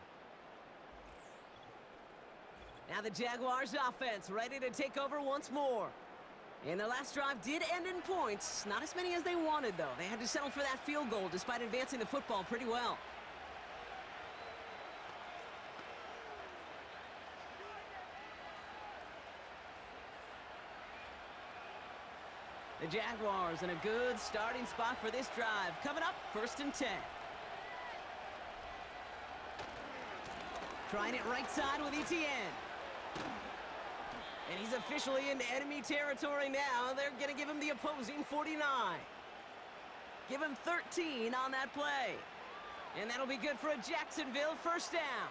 S3: Now the Jaguars offense ready to take over once more. And their last drive did end in points. Not as many as they wanted, though. They had to settle for that field goal despite advancing the football pretty well. The Jaguars in a good starting spot for this drive. Coming up, 1st and 10. Trying it right side with Etienne. And he's officially in enemy territory now. They're going to give him the opposing 49. Give him 13 on that play. And that'll be good for a Jacksonville first down.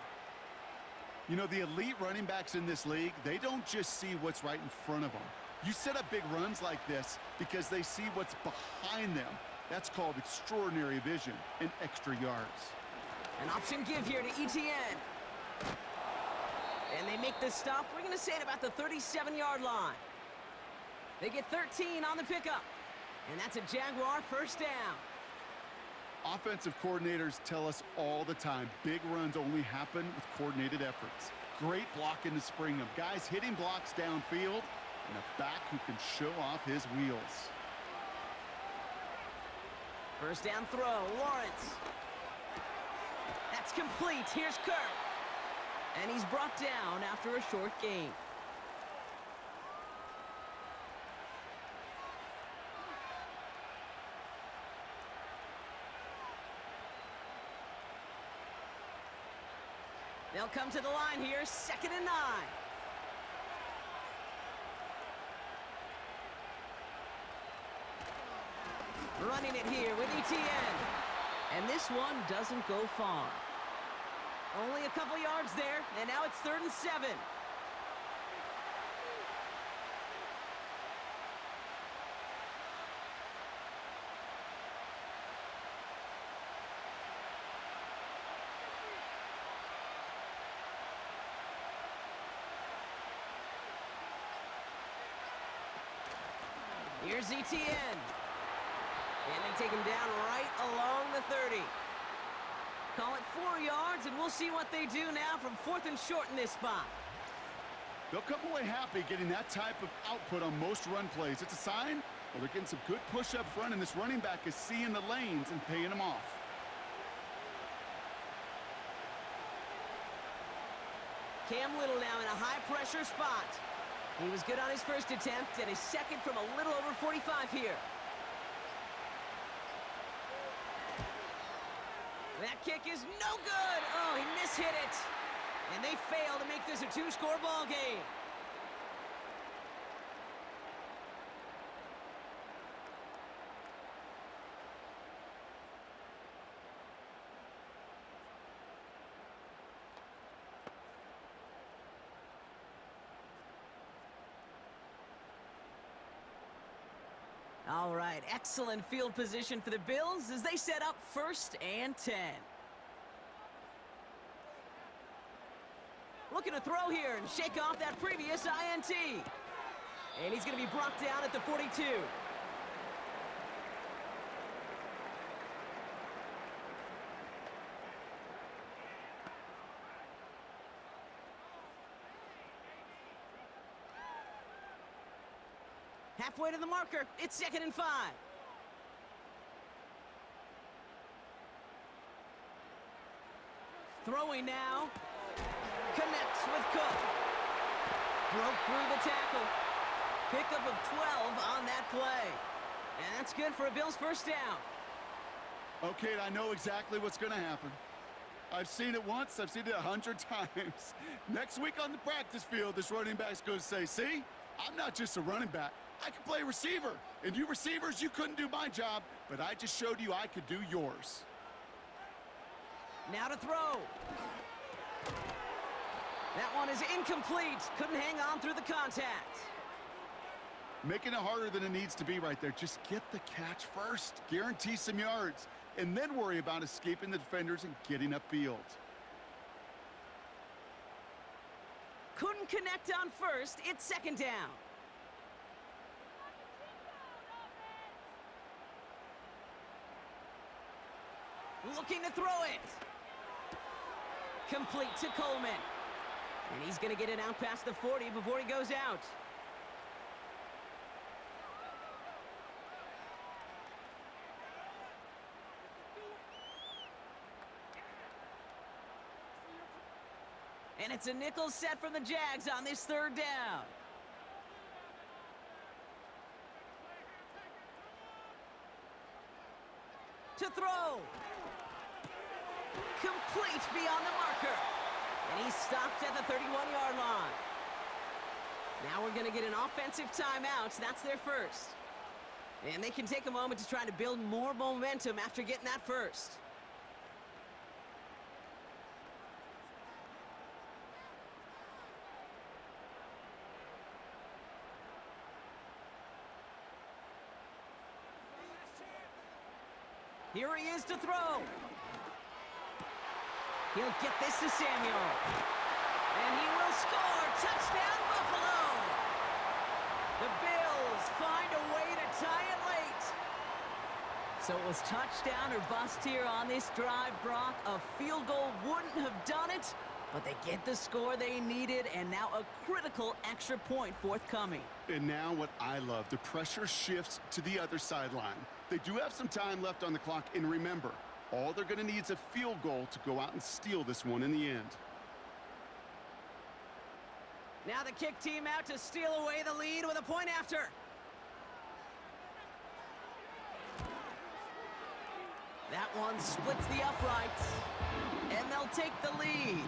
S4: You know, the elite running backs in this league, they don't just see what's right in front of them. You set up big runs like this because they see what's behind them. That's called extraordinary vision and extra yards.
S3: An option give here to Etienne. And they make the stop. We're going to say it about the 37-yard line. They get 13 on the pickup. And that's a Jaguar first down.
S4: Offensive coordinators tell us all the time, big runs only happen with coordinated efforts. Great blocking to spring them. Guys hitting blocks downfield, and a back who can show off his wheels.
S3: First down throw, Lawrence. That's complete. Here's Kirk. And he's brought down after a short gain. They'll come to the line here, 2nd and 9. Running it here with Etienne. And this one doesn't go far. Only a couple yards there, and now it's 3rd and 7. Here's Etienne. And they take him down right along the 30. Call it 4 yards, and we'll see what they do now from 4th and short in this spot.
S4: They'll come away happy getting that type of output on most run plays. It's a sign, well, they're getting some good push up front, and this running back is seeing the lanes and paying them off.
S3: Cam Little now in a high-pressure spot. He was good on his first attempt, and his second from a little over 45 here. That kick is no good. Oh, he mishit it. And they fail to make this a 2-score ball game. All right, excellent field position for the Bills as they set up 1st and 10. Looking to throw here and shake off that previous INT. And he's going to be brought down at the 42. Halfway to the marker, it's 2nd and 5. Throwing now. Connects with Cook. Broke through the tackle. Pickup of 12 on that play. And that's good for a Bills first down.
S4: Okay, I know exactly what's going to happen. I've seen it once. I've seen it 100 times. Next week on the practice field, this running back's going to say, see, I'm not just a running back. I can play receiver. And you receivers, you couldn't do my job, but I just showed you I could do yours.
S3: Now to throw. That one is incomplete. Couldn't hang on through the contact.
S4: Making it harder than it needs to be right there. Just get the catch first. Guarantee some yards. And then worry about escaping the defenders and getting upfield.
S3: Couldn't connect on first. It's second down. Looking to throw it. Complete to Coleman. And he's going to get it out past the 40 before he goes out. And it's a nickel set from the Jags on this third down. To throw. Complete beyond the marker. And he's stopped at the 31-yard line. Now we're going to get an offensive timeout. That's their first. And they can take a moment to try to build more momentum after getting that first. Here he is to throw. He'll get this to Samuel. And he will score. Touchdown, Buffalo. The Bills find a way to tie it late. So it was touchdown or bust here on this drive, Brock. A field goal wouldn't have done it, but they get the score they needed, and now a critical extra point forthcoming.
S4: And now what I love, the pressure shifts to the other sideline. They do have some time left on the clock, and remember, all they're going to need is a field goal to go out and steal this one in the end.
S3: Now the kick team out to steal away the lead with a point after. That one splits the uprights, and they'll take the lead.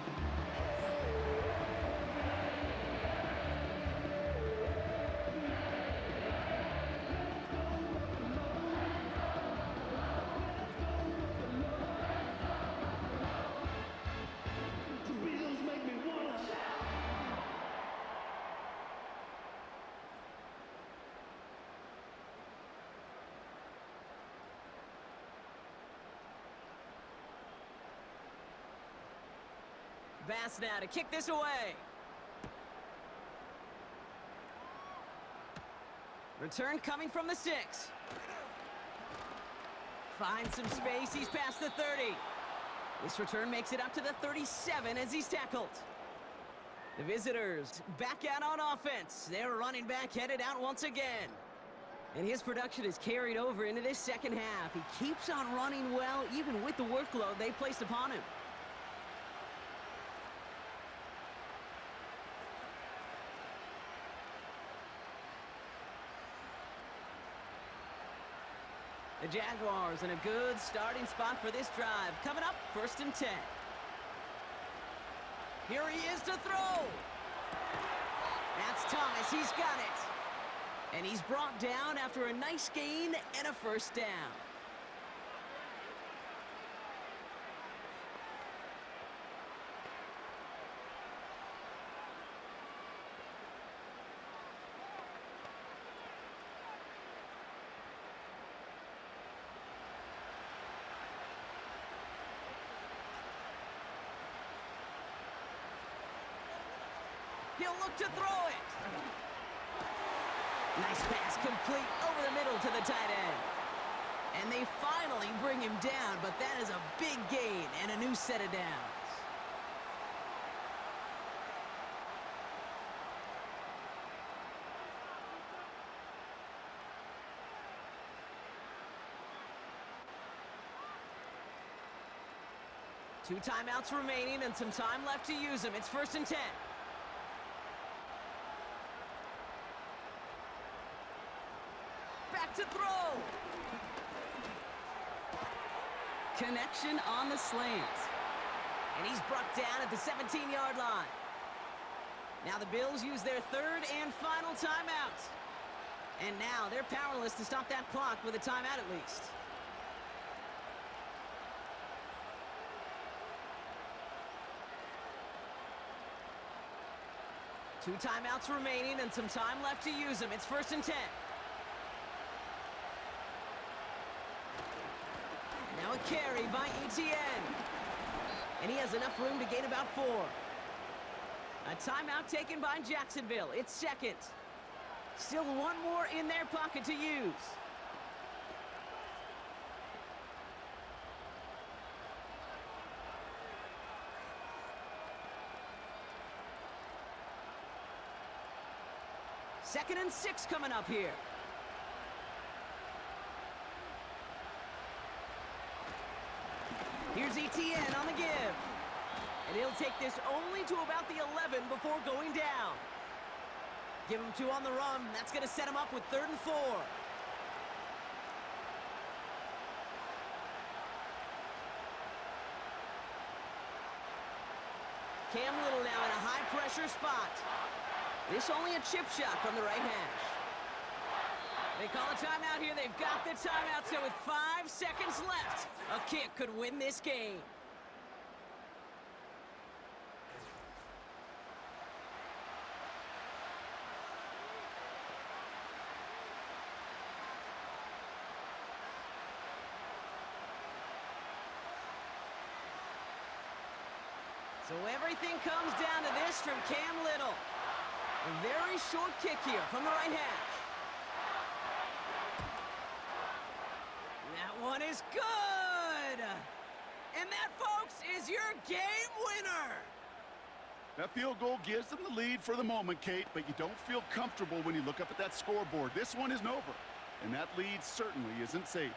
S3: Bass now to kick this away. Return coming from the 6. Finds some space. He's past the 30. This return makes it up to the 37 as he's tackled. The visitors back out on offense. Their running back headed out once again. And his production is carried over into this second half. He keeps on running well, even with the workload they've placed upon him. The Jaguars in a good starting spot for this drive. Coming up, 1st and 10. Here he is to throw. That's Thomas. He's got it. And he's brought down after a nice gain and a first down. He'll look to throw it. Nice pass complete over the middle to the tight end. And they finally bring him down, but that is a big gain and a new set of downs. Two timeouts remaining and some time left to use them. It's 1st and 10. Back to throw. Connection on the slant. And he's brought down at the 17-yard line. Now the Bills use their third and final timeout. And now they're powerless to stop that clock with a timeout at least. Two timeouts remaining and some time left to use them. It's 1st and 10. Now a carry by ETN. And he has enough room to gain about 4. A timeout taken by Jacksonville. It's 2nd. Still one more in their pocket to use. Second and 6 coming up here. Here's ETN on the give. And he'll take this only to about the 11 before going down. Give him 2 on the run. That's going to set him up with 3rd and 4. Cam Little now in a high-pressure spot. This only a chip shot from the right hash. They call a timeout here. They've got the timeout, so with 5 seconds left, a kick could win this game. So everything comes down to this from Cam Little. A very short kick here from the right hash. That one is good! And that, folks, is your game winner!
S4: That field goal gives them the lead for the moment, Kate, but you don't feel comfortable when you look up at that scoreboard. This one isn't over, and that lead certainly isn't safe.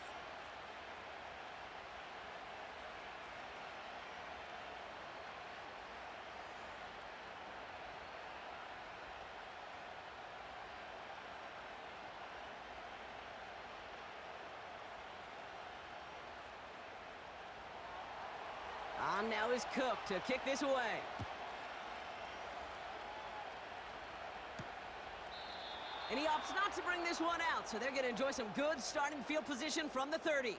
S3: On now is Cook to kick this away. And he opts not to bring this one out, so they're going to enjoy some good starting field position from the 30.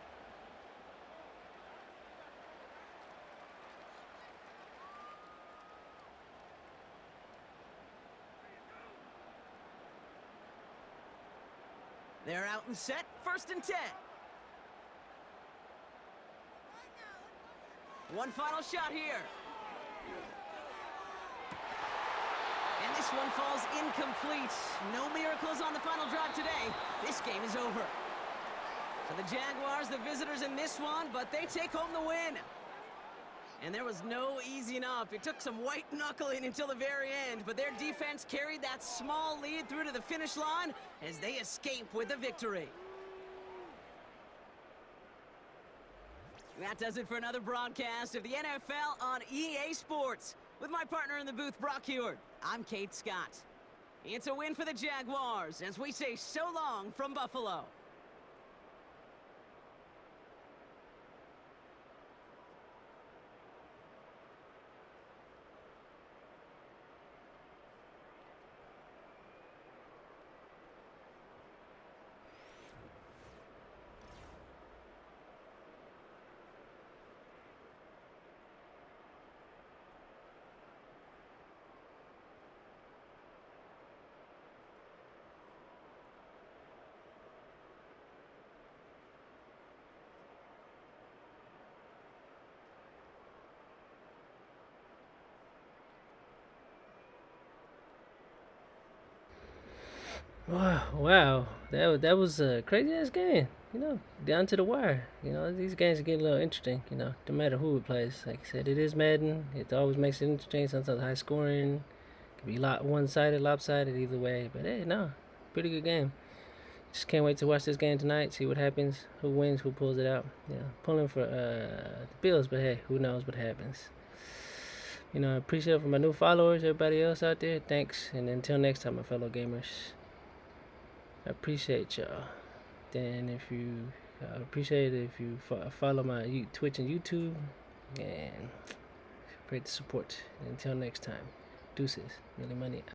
S3: They're out and set, 1st and 10. One final shot here. And this one falls incomplete. No miracles on the final drive today. This game is over. So the Jaguars, the visitors in this one, but they take home the win. And there was no easing up. It took some white knuckling until the very end, but their defense carried that small lead through to the finish line as they escape with a victory. That does it for another broadcast of the NFL on EA Sports. With my partner in the booth, Brock Heward, I'm Kate Scott. It's a win for the Jaguars as we say so long from Buffalo.
S1: Wow, that was a crazy ass game. Down to the wire. These games are getting a little interesting. No matter who it plays. Like I said, it is Madden. It always makes it interesting. Sometimes high scoring, can be one-sided, lopsided, either way. But hey, no, pretty good game. Just can't wait to watch this game tonight. See what happens. Who wins? Who pulls it out? Pulling for the Bills, but hey, who knows what happens. I appreciate it for my new followers, everybody else out there. Thanks, and until next time, my fellow gamers. I appreciate y'all. Then if you I appreciate it if you follow my Twitch and YouTube, and great support. Until next time, deuces, Millie Money.